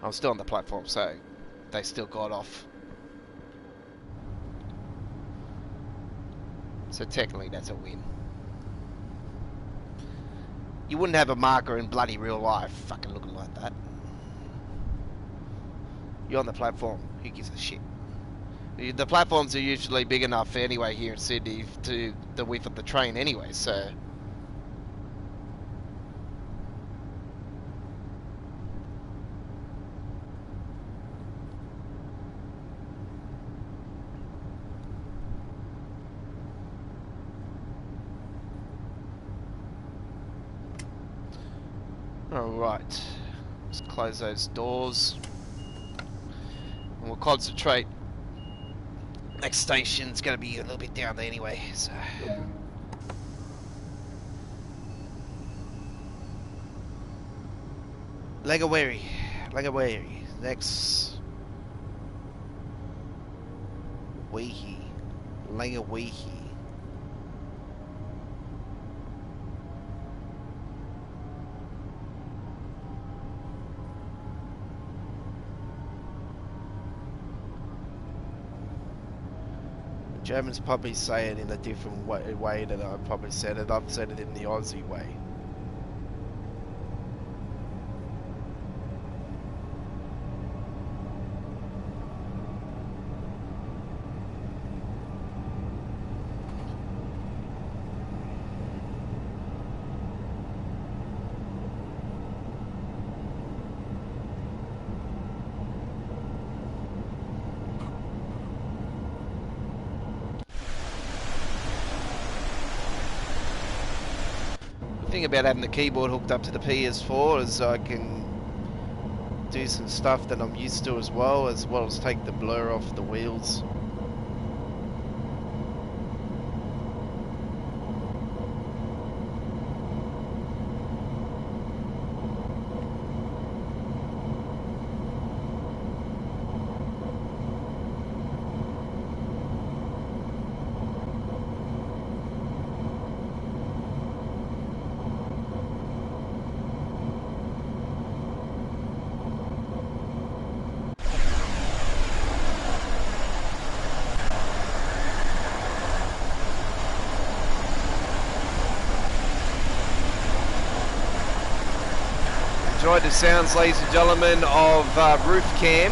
I'm still on the platform, so they still got off. So technically, that's a win. You wouldn't have a marker in bloody real life fucking looking like that. You're on the platform. Who gives a shit? The platforms are usually big enough anyway here in Sydney to the width of the train anyway, so... Alright, let's close those doors and we'll concentrate. Next station's going to be a little bit down there anyway, so... Langaweri, next... Langawehi. Germans probably say it in a different way than I probably said it. I've said it in the Aussie way. The thing about having the keyboard hooked up to the PS4 is I can do some stuff that I'm used to as well as take the blur off the wheels. Enjoyed the sounds, ladies and gentlemen, of roof cam.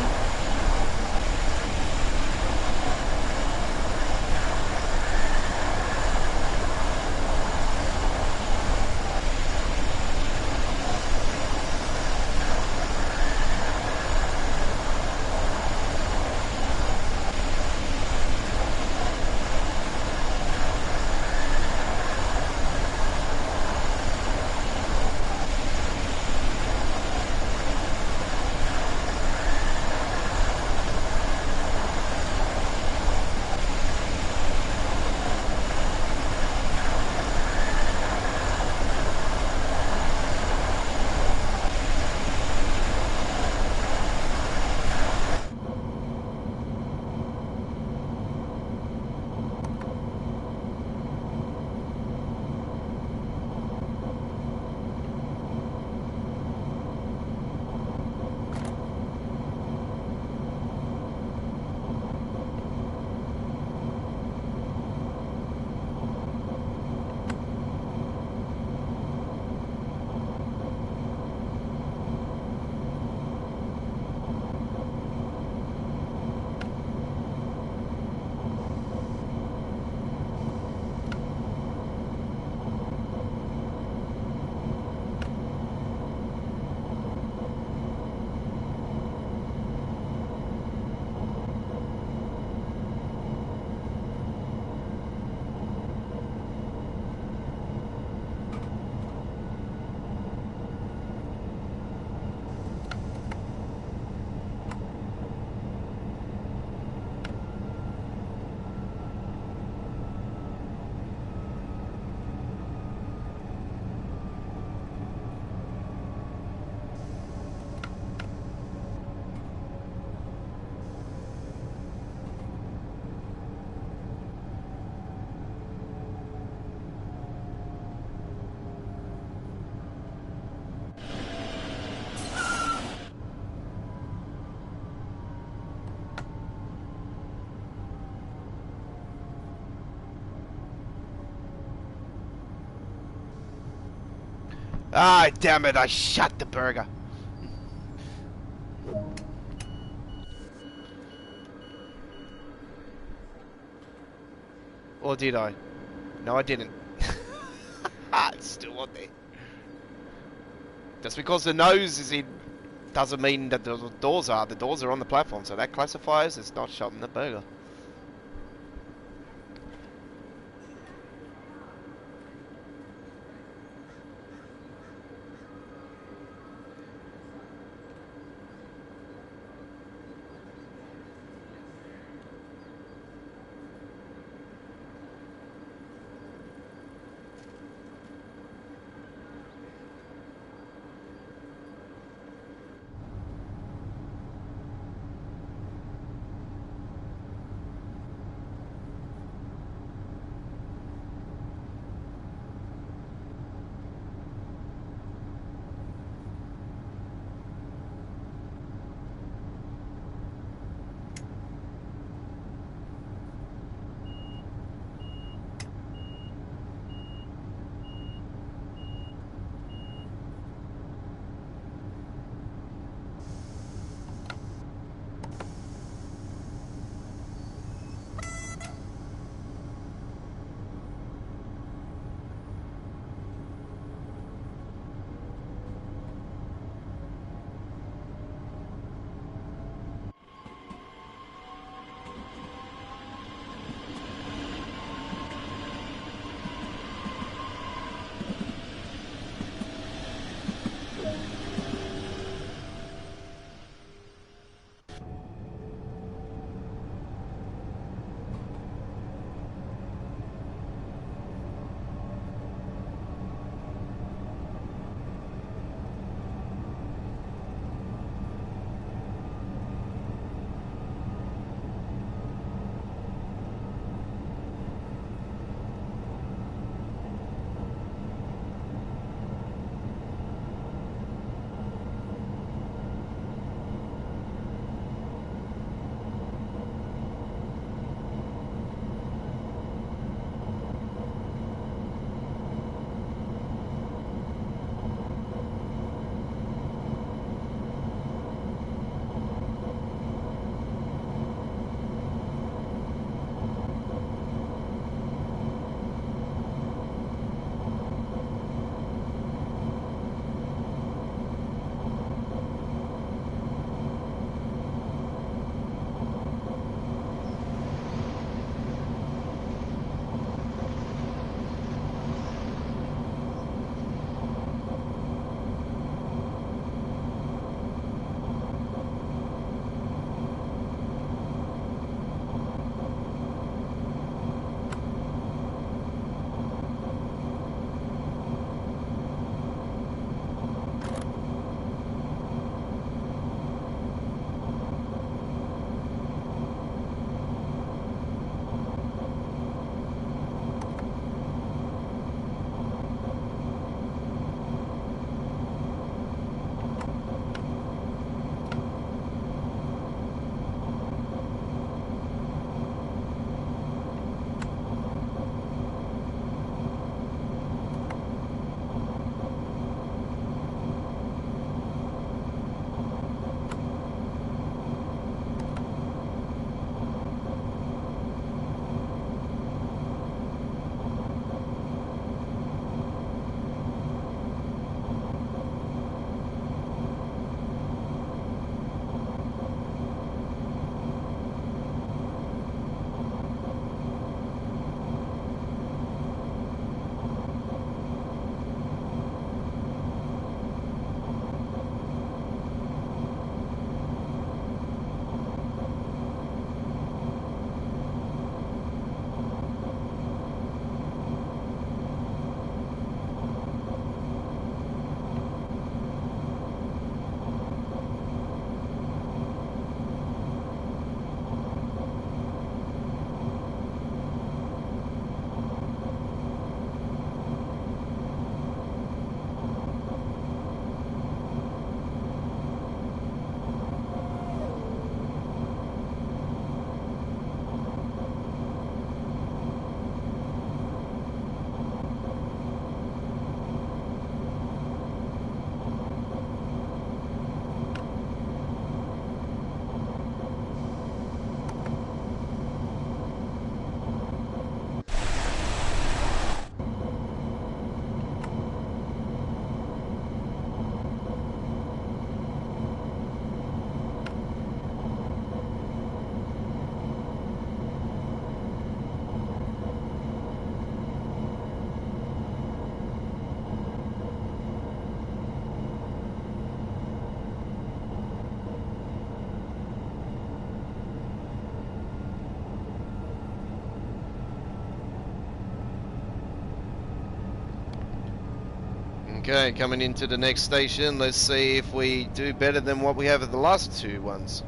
Ah, damn it, I shut the burger. Or did I? No, I didn't. It's still on there. Just because the nose is in doesn't mean that the doors are. The doors are on the platform, so that classifies as not shutting the burger. Okay, coming into the next station. Let's see if we do better than what we have at the last two ones.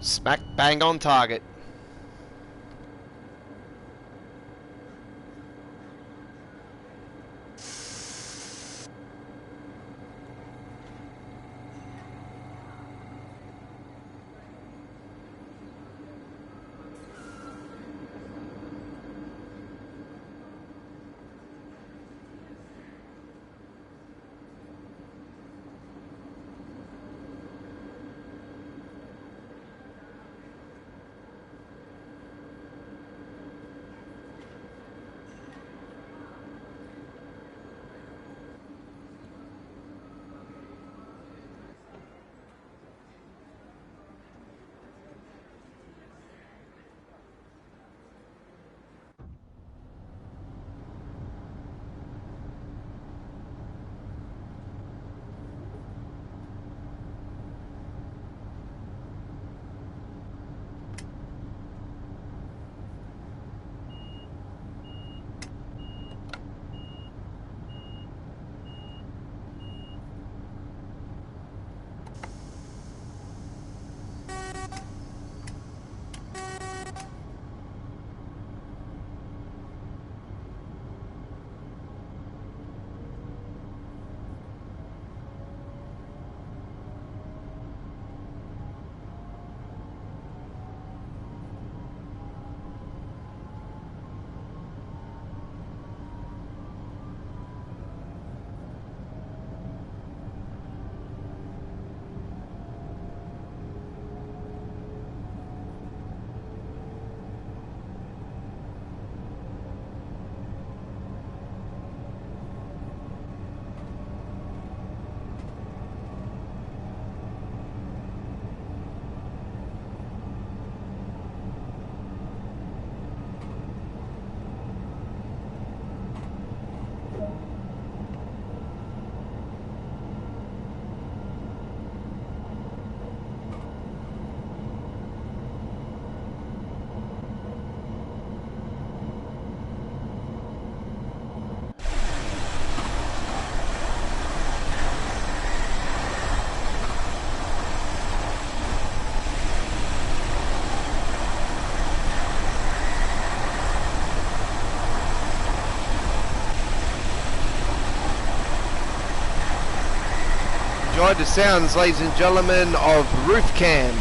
Smack bang on target. Enjoyed the sounds, ladies and gentlemen, of Roof Cam.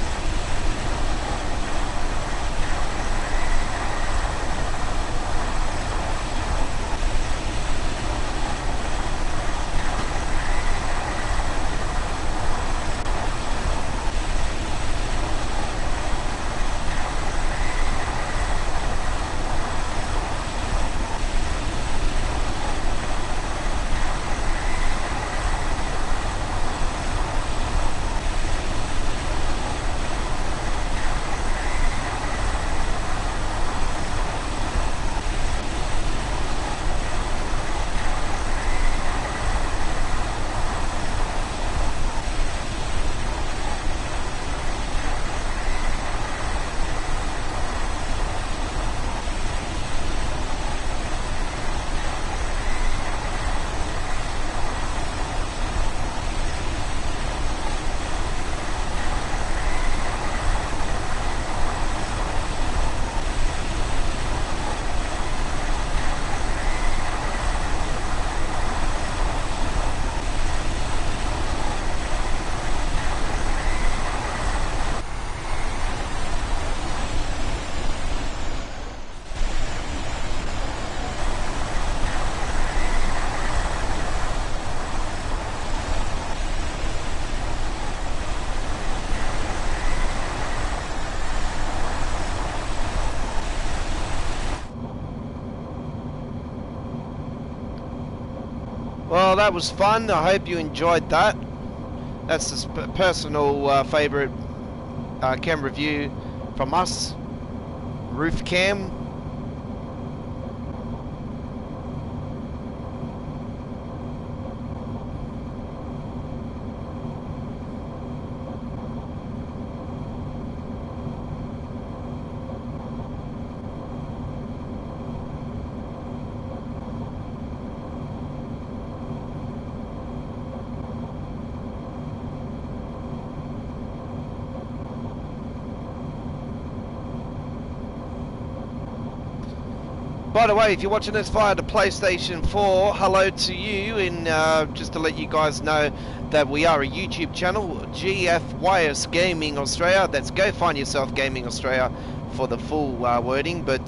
Well, that was fun. I hope you enjoyed that. That's a personal favourite cam review from us. Roof cam. By the way, if you're watching this via the PlayStation 4, hello to you, and just to let you guys know that we are a YouTube channel, GFYS Gaming Australia. That's Go Find Yourself Gaming Australia for the full wording, but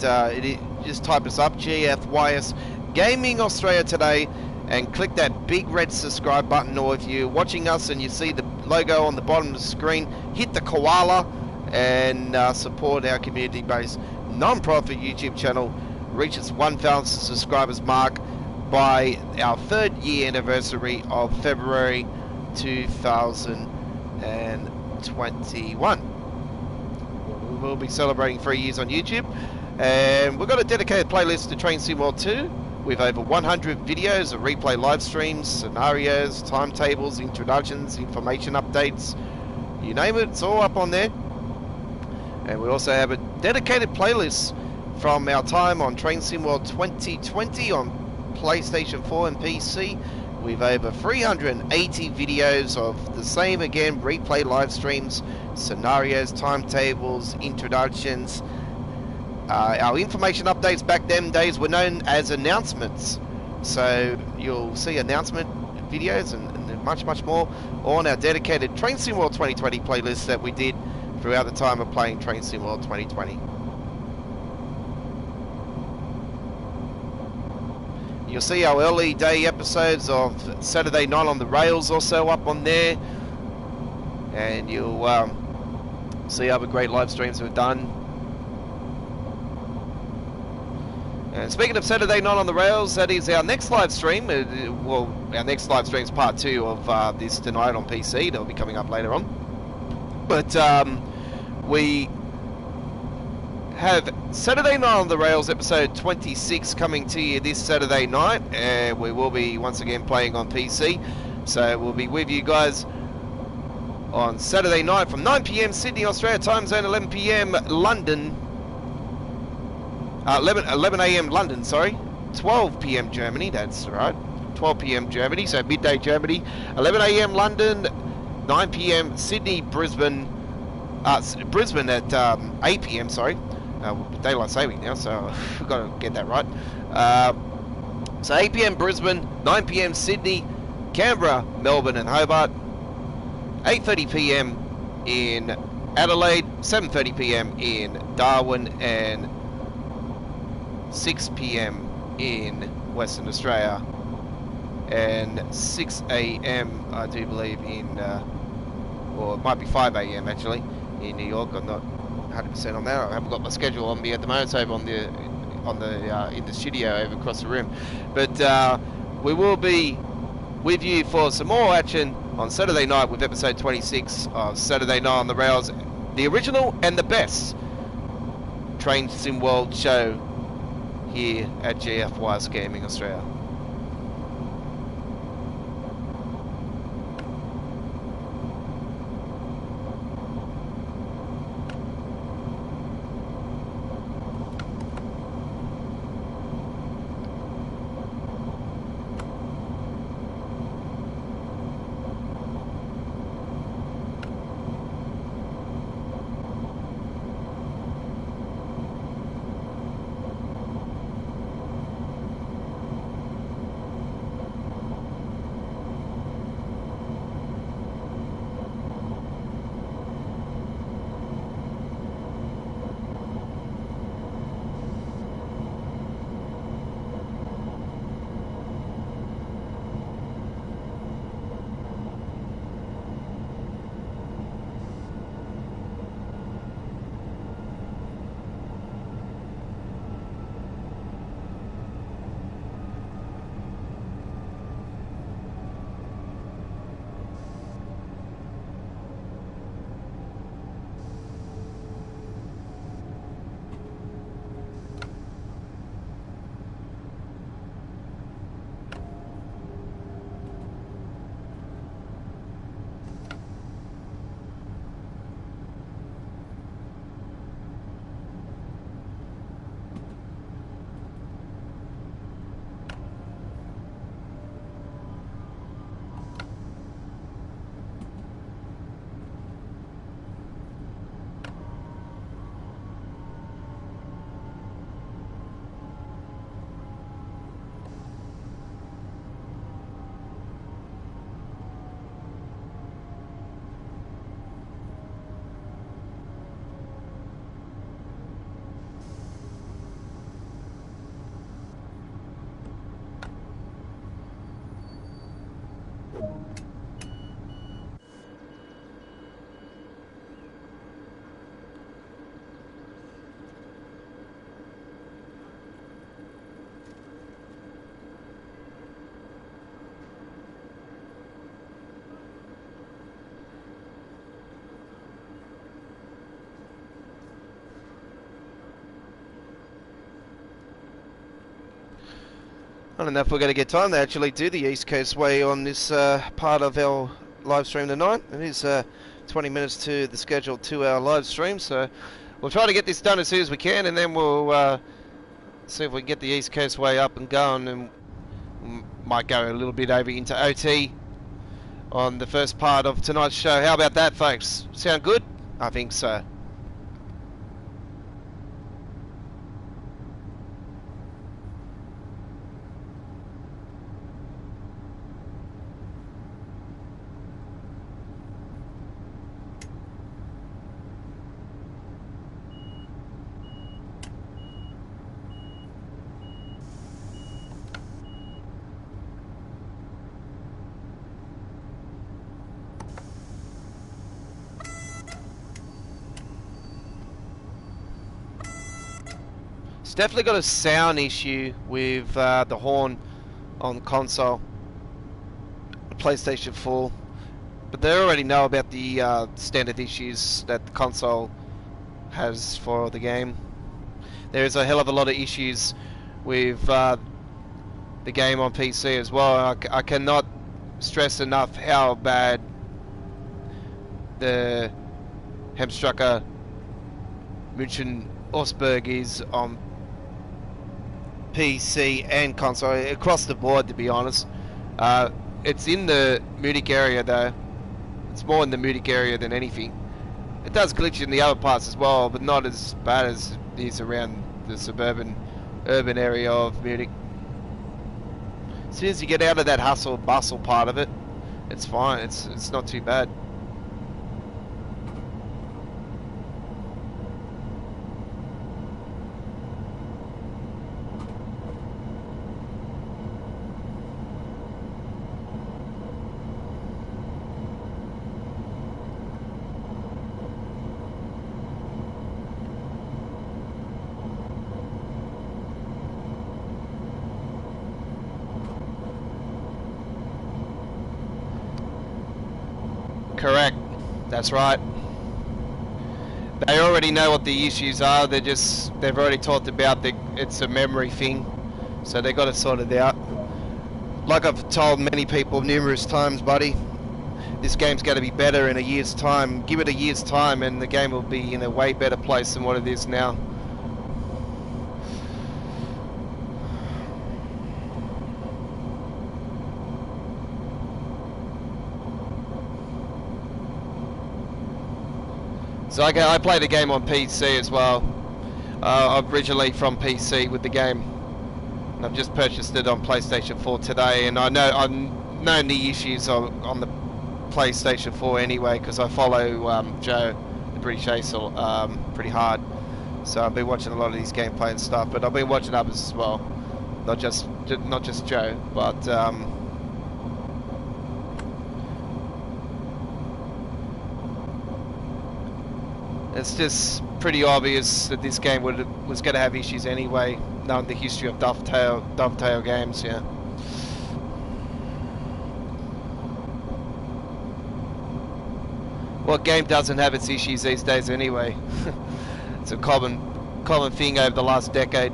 just type us up, GFYS Gaming Australia today, and click that big red subscribe button, or if you're watching us and you see the logo on the bottom of the screen, hit the koala and support our community-based non-profit YouTube channel. Reach its 1,000 subscribers mark by our 3rd year anniversary of February 2021. We will be celebrating 3 years on YouTube, and we've got a dedicated playlist to Train Sim World 2 with over 100 videos of replay live streams, scenarios, timetables, introductions, information updates, you name it, it's all up on there. And we also have a dedicated playlist from our time on Train Sim World 2020 on PlayStation 4 and PC, with over 380 videos of the same again, replay live streams, scenarios, timetables, introductions. Our information updates back then days were known as announcements, so you'll see announcement videos and much more on our dedicated Train Sim World 2020 playlist that we did throughout the time of playing Train Sim World 2020. You'll see our early day episodes of Saturday Night on the Rails also up on there, and you'll see other great live streams we've done. And speaking of Saturday Night on the Rails, that is our next live stream. Well, our next live stream is part 2 of this tonight on PC. That'll be coming up later on. But we have Saturday Night on the Rails episode 26 coming to you this Saturday night, and we will be once again playing on PC, so we'll be with you guys on Saturday night from 9 PM Sydney, Australia time zone, 11 PM London, 11 AM London, sorry, 12 PM Germany, that's right, 12 PM Germany, so midday Germany, 11 AM London, 9 PM Sydney, Brisbane at 8 PM, sorry. Daylight saving now, so we've got to get that right. So 8 PM Brisbane, 9 PM Sydney, Canberra, Melbourne and Hobart, 8:30 PM in Adelaide, 7:30 PM in Darwin, and 6 PM in Western Australia, and 6 AM I do believe in, or it might be 5 AM actually, in New York. I'm not 100% on that. I haven't got my schedule on me at the moment. It's over in the studio over across the room. But we will be with you for some more action on Saturday night with episode 26 of Saturday Night on the Rails, the original and the best Train Sim World show here at GFYS Gaming Australia. I don't know if we're going to get time to actually do the East Coast Way on this part of our live stream tonight. It is 20 minutes to the scheduled 2-hour live stream, so we'll try to get this done as soon as we can, and then we'll see if we can get the East Coast Way up and going, and might go a little bit over into OT on the first part of tonight's show. How about that, folks? Sound good? I think so. Definitely got a sound issue with the horn on the console, the PlayStation 4, but they already know about the standard issues that the console has for the game. There's a hell of a lot of issues with the game on PC as well. I cannot stress enough how bad the Hemstrucker München Osberg is on PC and console, across the board, to be honest. It's in the Munich area though. It's more in the Munich area than anything. It does glitch in the other parts as well, but not as bad as it is around the suburban, urban area of Munich. As soon as you get out of that hustle bustle part of it, it's fine. It's not too bad. Correct. That's right. They already know what the issues are. They've already talked about it's a memory thing, so they got to sort it out. Like I've told many people numerous times, buddy, this game's going to be better in a year's time. Give it a year's time, and the game will be in a way better place than what it is now. So I played the game on PC as well. I'm originally from PC with the game. And I've just purchased it on PlayStation 4 today, and I've known the issues on the PlayStation 4 anyway, because I follow Joe, the British Acer, pretty hard. So I've been watching a lot of his gameplay and stuff, but I've been watching others as well. Not just Joe, but it's just pretty obvious that this game was going to have issues anyway, knowing the history of Dovetail games, yeah. What game doesn't have its issues these days anyway? It's a common thing over the last decade.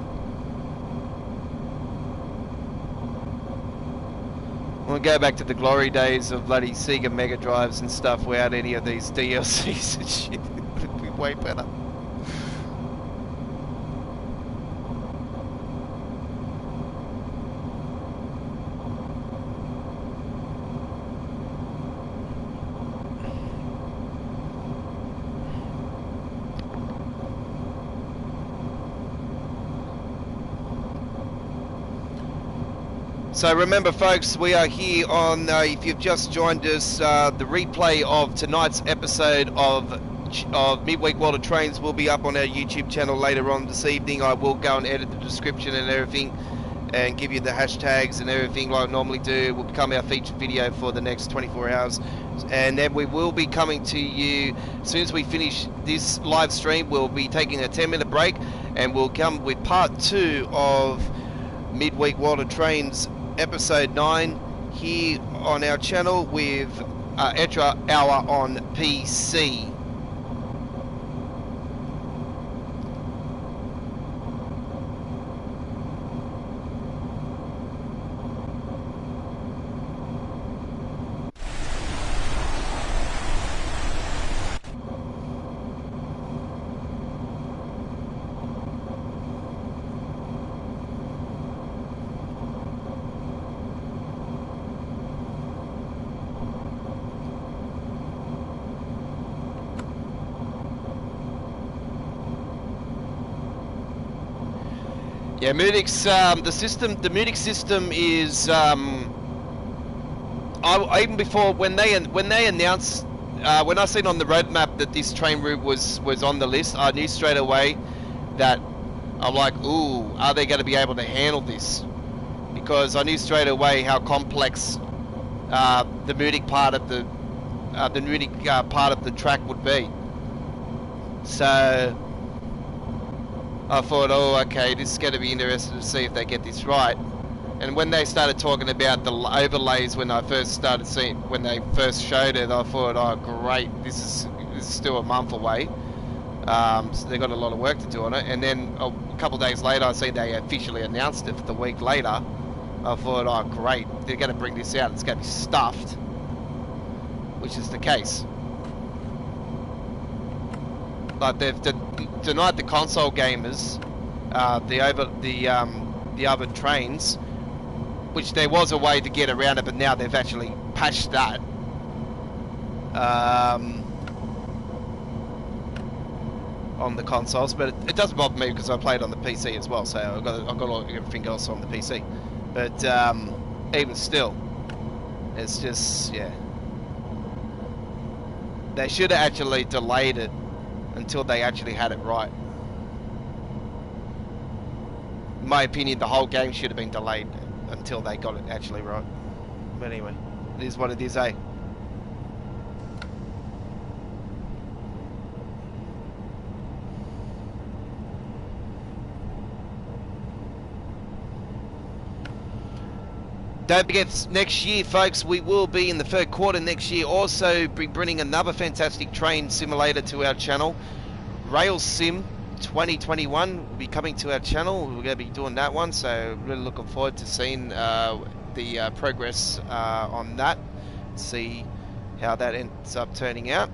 We'll go back to the glory days of bloody Sega Mega Drives and stuff without any of these DLCs and shit. It'd be way better. So remember, folks, we are here on, if you've just joined us, the replay of tonight's episode of Midweek World of Trains will be up on our YouTube channel later on this evening. I will go and edit the description and everything and give you the hashtags and everything like I normally do. It will become our featured video for the next 24 hours. And then we will be coming to you, as soon as we finish this live stream, we'll be taking a 10-minute break and we'll come with part 2 of Midweek World of Trains episode 9 here on our channel with Extra Hour on PC. Yeah, Moonic's the Munich system is even before when they announced when I seen on the roadmap that this train route was on the list, I knew straight away that I'm like, ooh, are they going to be able to handle this? Because I knew straight away how complex the Munich part of the part of the track would be. So I thought, oh, okay, this is going to be interesting to see if they get this right. And when they started talking about the overlays, when they first showed it, I thought, oh, great, this is still a month away. So they got a lot of work to do on it. And then a couple of days later, I see they officially announced it. The week later, I thought, oh, great, they're going to bring this out. It's going to be stuffed, which is the case. Like they've denied the console gamers the other trains, which there was a way to get around it, but now they've actually patched that. On the consoles, but it doesn't bother me because I played on the PC as well, so I've got everything else on the PC. But even still, it's just, yeah. They should have actually delayed it until they actually had it right. In my opinion, the whole game should have been delayed until they got it actually right. But anyway, it is what it is, eh? Don't forget, next year, folks, we will be in the third quarter next year. Also, be bringing another fantastic train simulator to our channel. Rail Sim 2021 will be coming to our channel. We're going to be doing that one, so really looking forward to seeing the progress on that. See how that ends up turning out.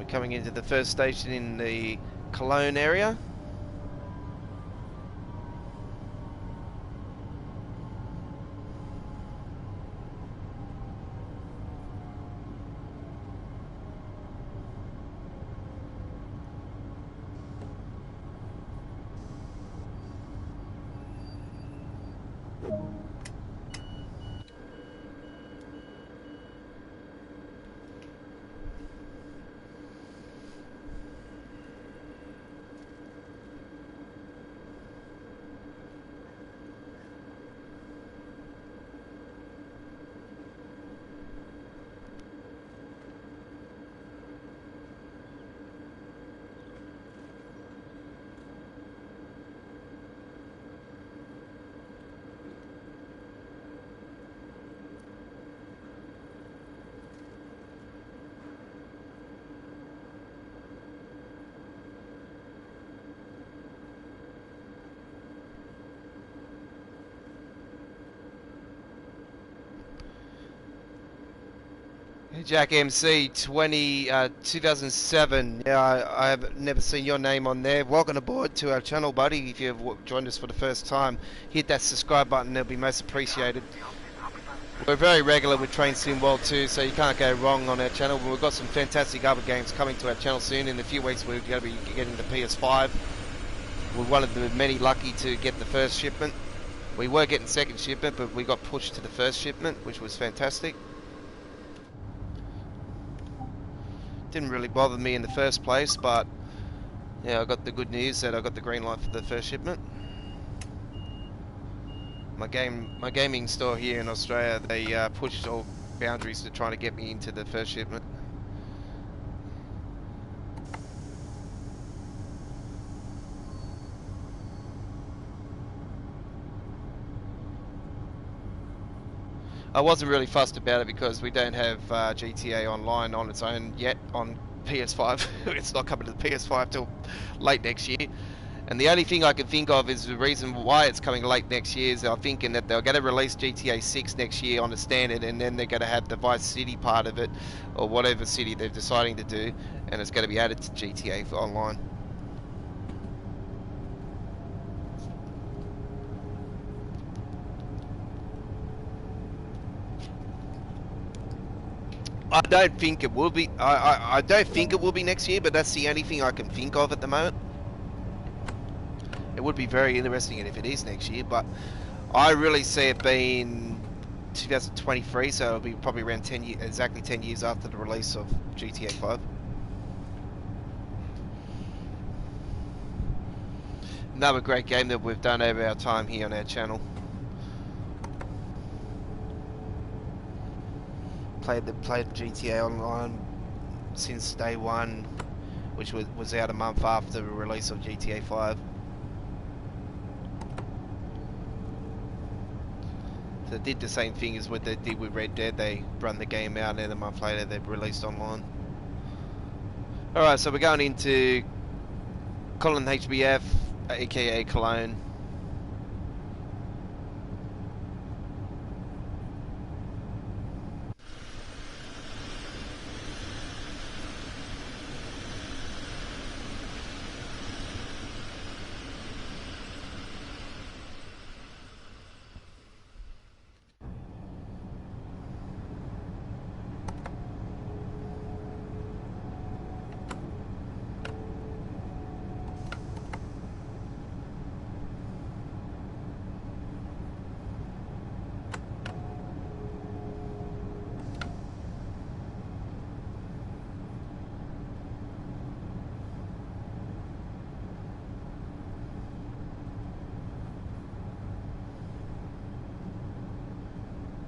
Coming into the first station in the Cologne area. Jack MC 2007. Yeah, I've never seen your name on there. Welcome aboard to our channel, buddy. If you've joined us for the first time, hit that subscribe button. It'll be most appreciated. We're very regular with Train Sim World too, so you can't go wrong on our channel. We've got some fantastic other games coming to our channel soon. In a few weeks, we're going to be getting the PS5. We're one of the many lucky to get the first shipment. We were getting second shipment, but we got pushed to the first shipment, which was fantastic. Didn't really bother me in the first place, but yeah, I got the good news that I got the green light for the first shipment. My gaming store here in Australia, they pushed all boundaries to trying to get me into the first shipment. I wasn't really fussed about it because we don't have GTA Online on its own yet on PS5. It's not coming to the PS5 till late next year. And the only thing I can think of is the reason why it's coming late next year is I'm thinking that they're going to release GTA 6 next year on the standard, and then they're going to have the Vice City part of it, or whatever city they're deciding to do, and it's going to be added to GTA for Online. I don't think it will be. I don't think it will be next year, but that's the only thing I can think of at the moment. It would be very interesting if it is next year, but I really see it being 2023, so it'll be probably around 10 years, exactly 10 years after the release of GTA 5. Another great game that we've done over our time here on our channel. Played GTA Online since day one, which was out a month after the release of GTA 5. So they did the same thing as what they did with Red Dead. They run the game out, and then a month later they released online. Alright, so we're going into Colin HBF, aka Cologne.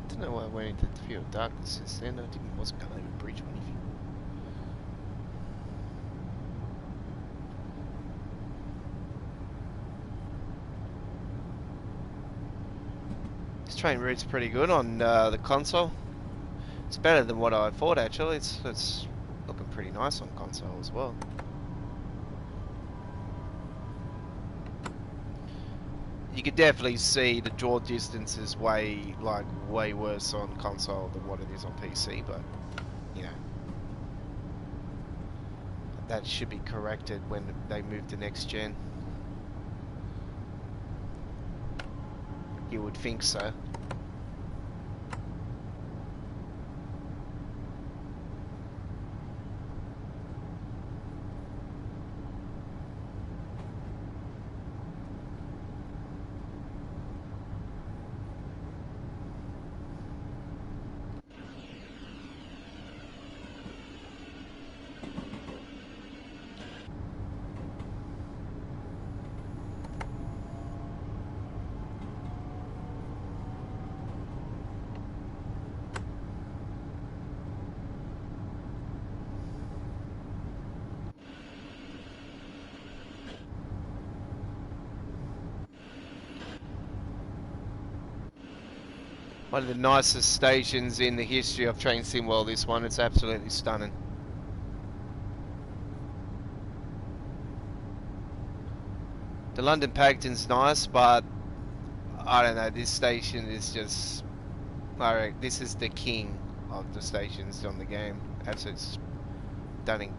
I don't know why I went into the field of darkness since then. I wasn't going over a bridge or anything. This train route's pretty good on the console. It's better than what I thought actually. It's looking pretty nice on console as well. You could definitely see the draw distance is way worse on console than what it is on PC, but you know, that should be corrected when they move to next gen. You would think so. One of the nicest stations in the history of Train Sim World, this one. It's absolutely stunning. The London Paddington's nice, but I don't know, this station is just... Alright, this is the king of the stations on the game. Absolutely stunning.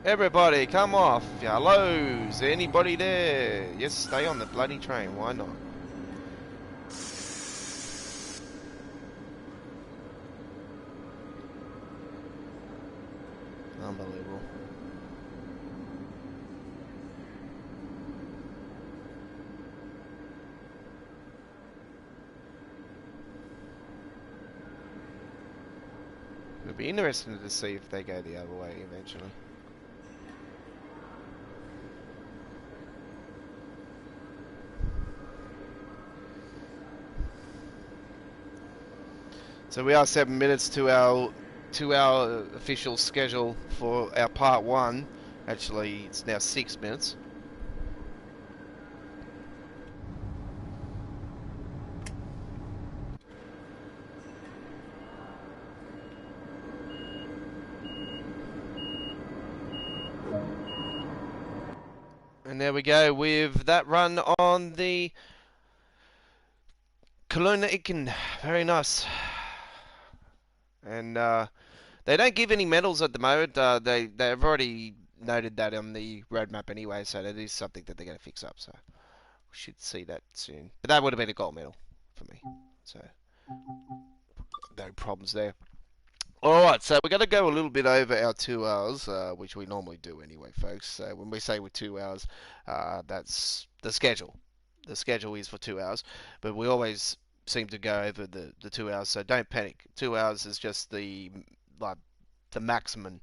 Everybody, come off. Hello, is there anybody there? Yes, stay on the bloody train. Why not? Unbelievable. It'll be interesting to see if they go the other way eventually. So we are 7 minutes to our official schedule for our part 1. Actually, it's now 6 minutes. And there we go with that run on the Kelowna Iken. Very nice. And they don't give any medals at the moment. They've already noted that on the roadmap anyway, so that is something that they're going to fix up. So we should see that soon. But that would have been a gold medal for me. So no problems there. Alright, so we're going to go a little bit over our 2 hours, which we normally do anyway, folks. So when we say we're 2 hours, that's the schedule. The schedule is for 2 hours, but we always seem to go over the 2 hours, so don't panic. 2 hours is just the maximum,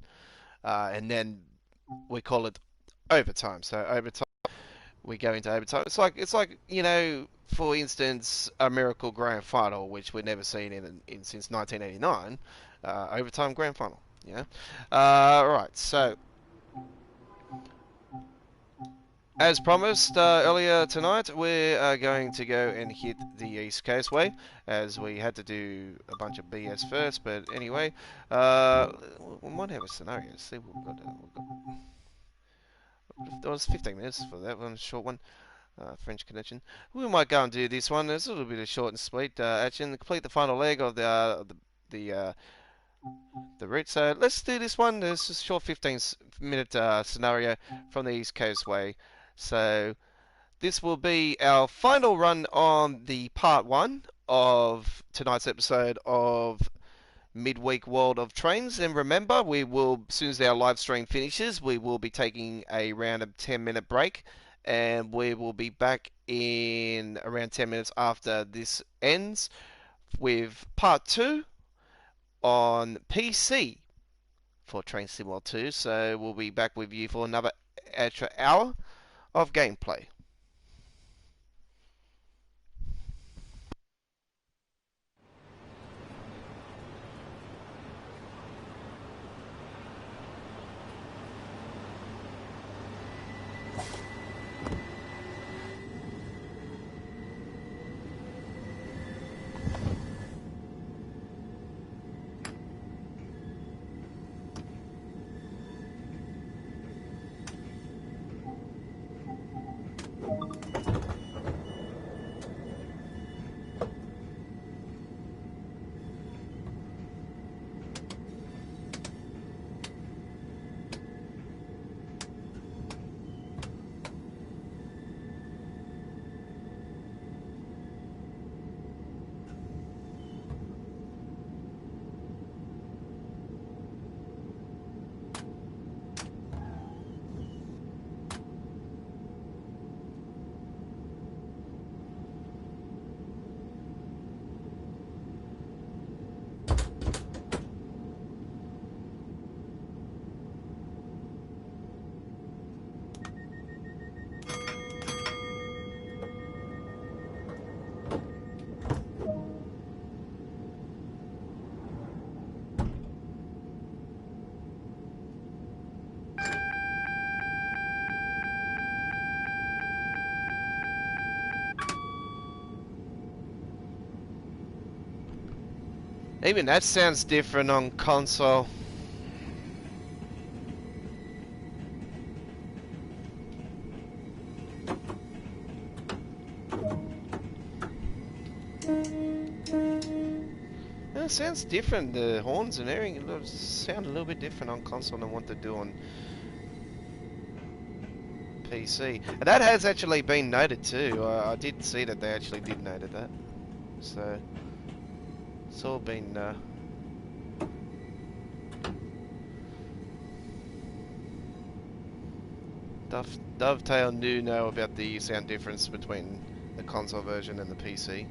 and then we call it overtime. So overtime, we go into overtime. It's like for instance, a Miracle Grand Final, which we've never seen in since 1989. Overtime Grand Final. Yeah. Right. So, as promised earlier tonight, we're going to go and hit the East Coast Way, as we had to do a bunch of BS first. But anyway, we might have a scenario. See, there was 15 minutes for that one, short one. French connection. We might go and do this one. It's a little bit of short and sweet action. Complete the final leg of the route. So let's do this one. This is a short 15-minute scenario from the East Coast Way. So this will be our final run on the part 1 of tonight's episode of Midweek World of Trains. And remember, we will, as soon as our live stream finishes, we will be taking a round of 10-minute break. And we will be back in around 10 minutes after this ends with part 2 on PC for Train Sim World 2. So we'll be back with you for another extra hour of gameplay. Even that sounds different on console. It sounds different. The horns and everything sound a little bit different on console than what they do on PC. And that has actually been noted too. I did see that they actually did note that. So it's all been Dovetail do know about the sound difference between the console version and the PC.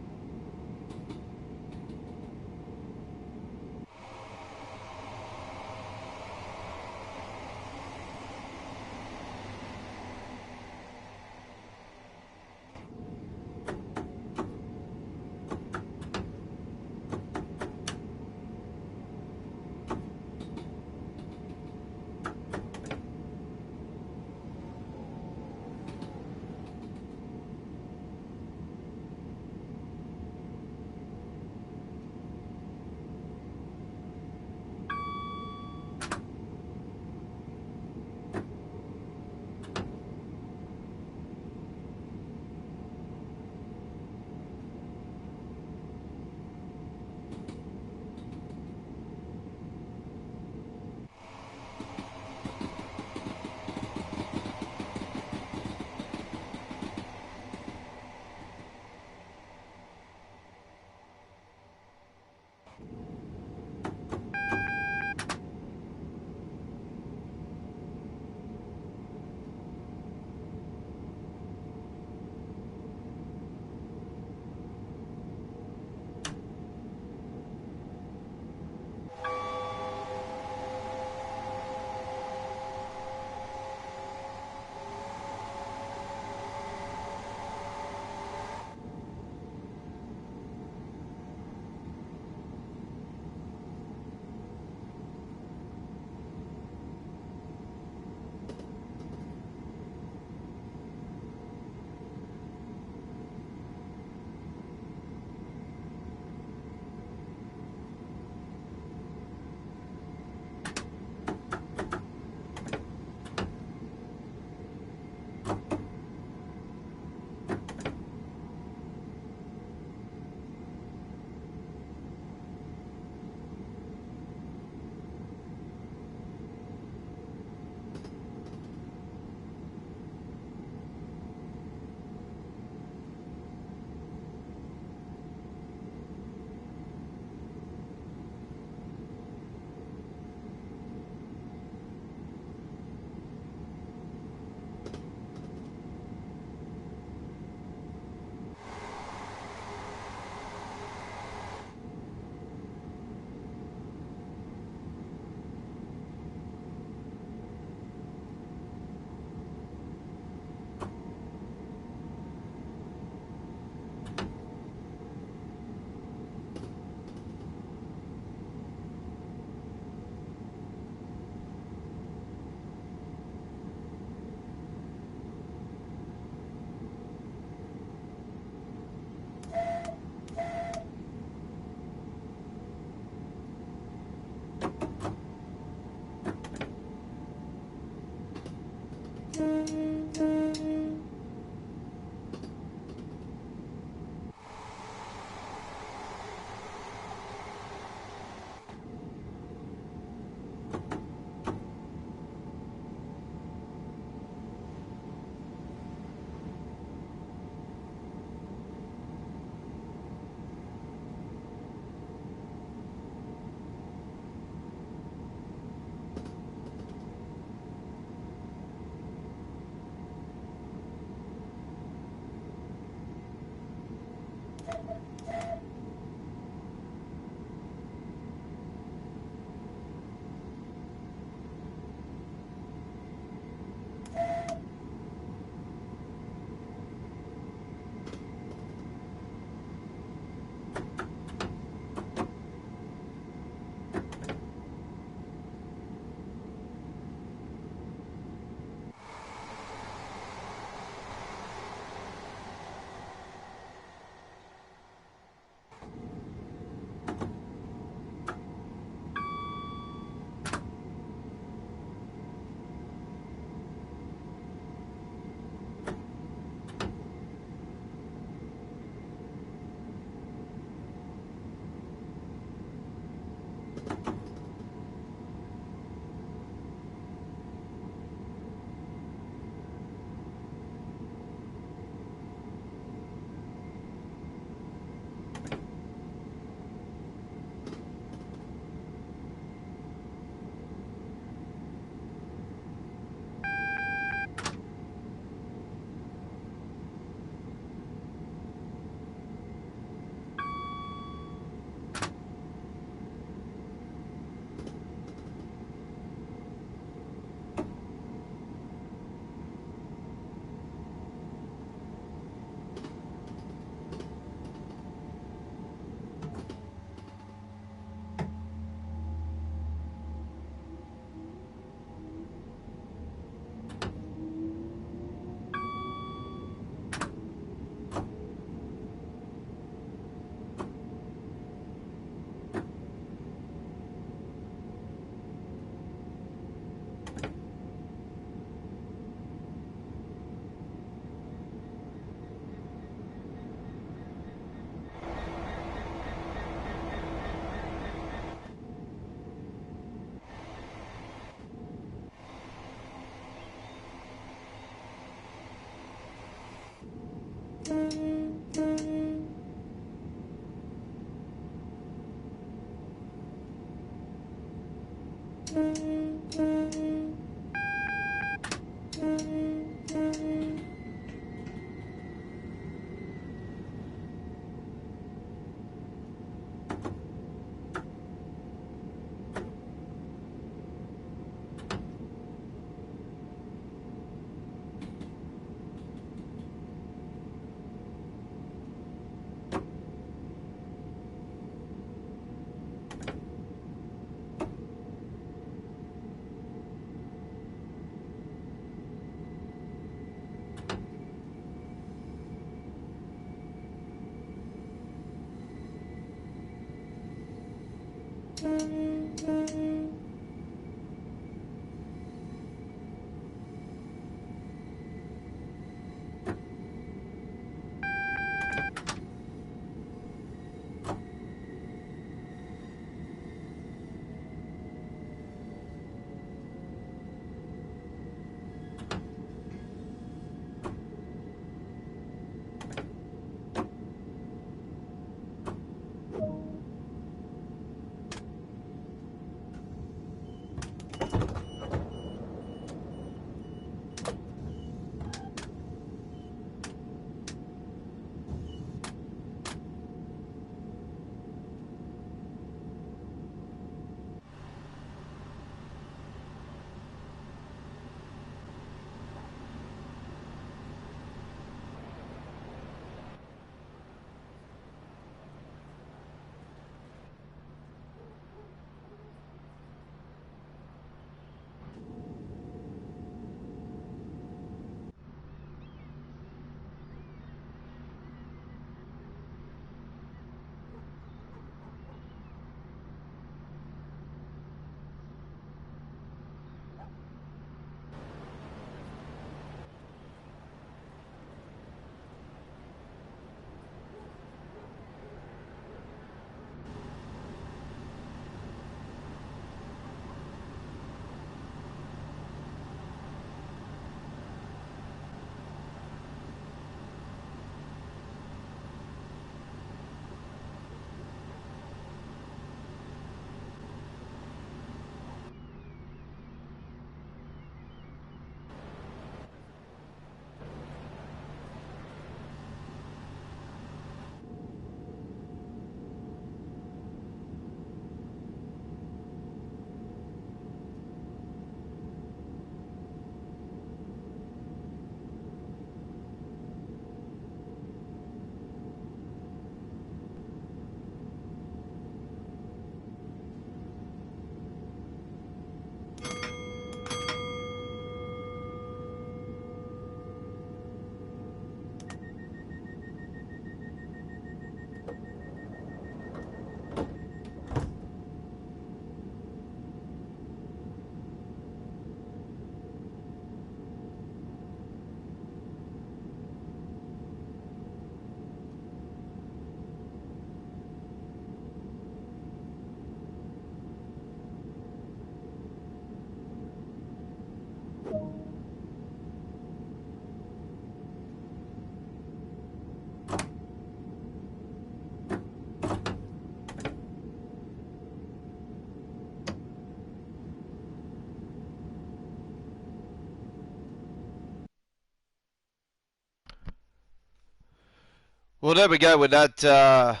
Well, there we go with that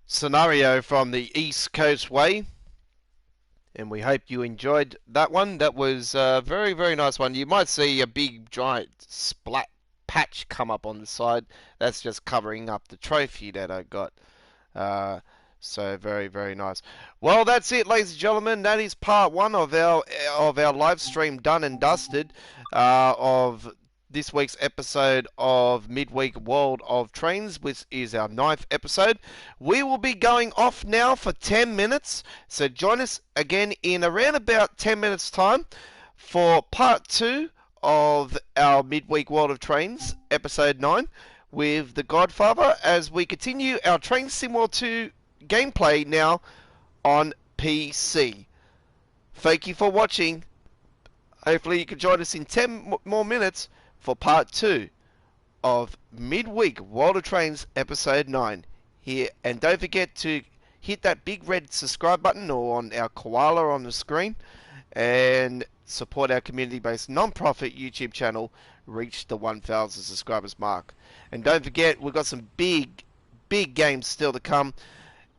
scenario from the East Coast Way. And we hope you enjoyed that one. That was a very, very nice one. You might see a big, giant splat patch come up on the side. That's just covering up the trophy that I got. So very, very nice. Well, that's it, ladies and gentlemen. That is part one of our live stream done and dusted of this week's episode of Midweek World of Trains, which is our 9th episode. We will be going off now for 10 minutes, so join us again in around about 10 minutes time for part 2 of our Midweek World of Trains, episode 9, with The Godfather, as we continue our Train Sim World 2 gameplay now on PC. Thank you for watching. Hopefully you can join us in 10 more minutes for part 2 of Midweek World of Trains episode 9 here. And don't forget to hit that big red subscribe button or on our koala on the screen and support our community-based non-profit YouTube channel reach the 1,000 subscribers mark. And don't forget, we've got some big games still to come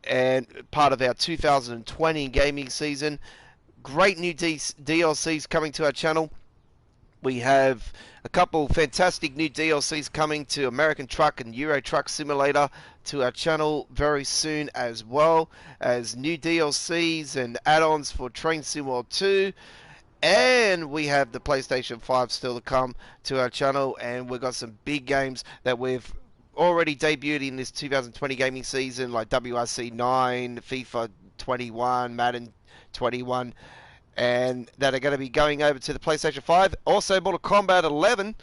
and part of our 2020 gaming season. Great new DLCs coming to our channel. We have a couple fantastic new DLCs coming to American Truck and Euro Truck Simulator to our channel very soon, as well as new DLCs and add-ons for Train Sim World 2. And we have the PlayStation 5 still to come to our channel, and we've got some big games that we've already debuted in this 2020 gaming season, like WRC 9, FIFA 21, Madden 21, and that are going to be going over to the PlayStation 5. Also, Mortal Kombat 11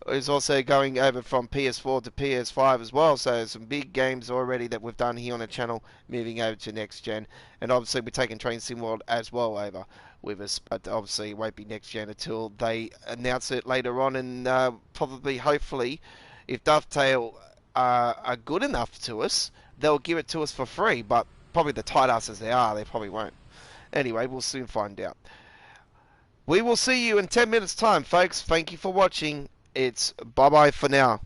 is also going over from PS4 to PS5 as well. So some big games already that we've done here on the channel moving over to next gen. And obviously we're taking Train Sim World as well over with us, but obviously it won't be next gen until they announce it later on. And probably, hopefully, if Dovetail are good enough to us, they'll give it to us for free. But probably the tight asses they are, they probably won't. Anyway, we'll soon find out. We will see you in 10 minutes time, folks. Thank you for watching. It's bye-bye for now.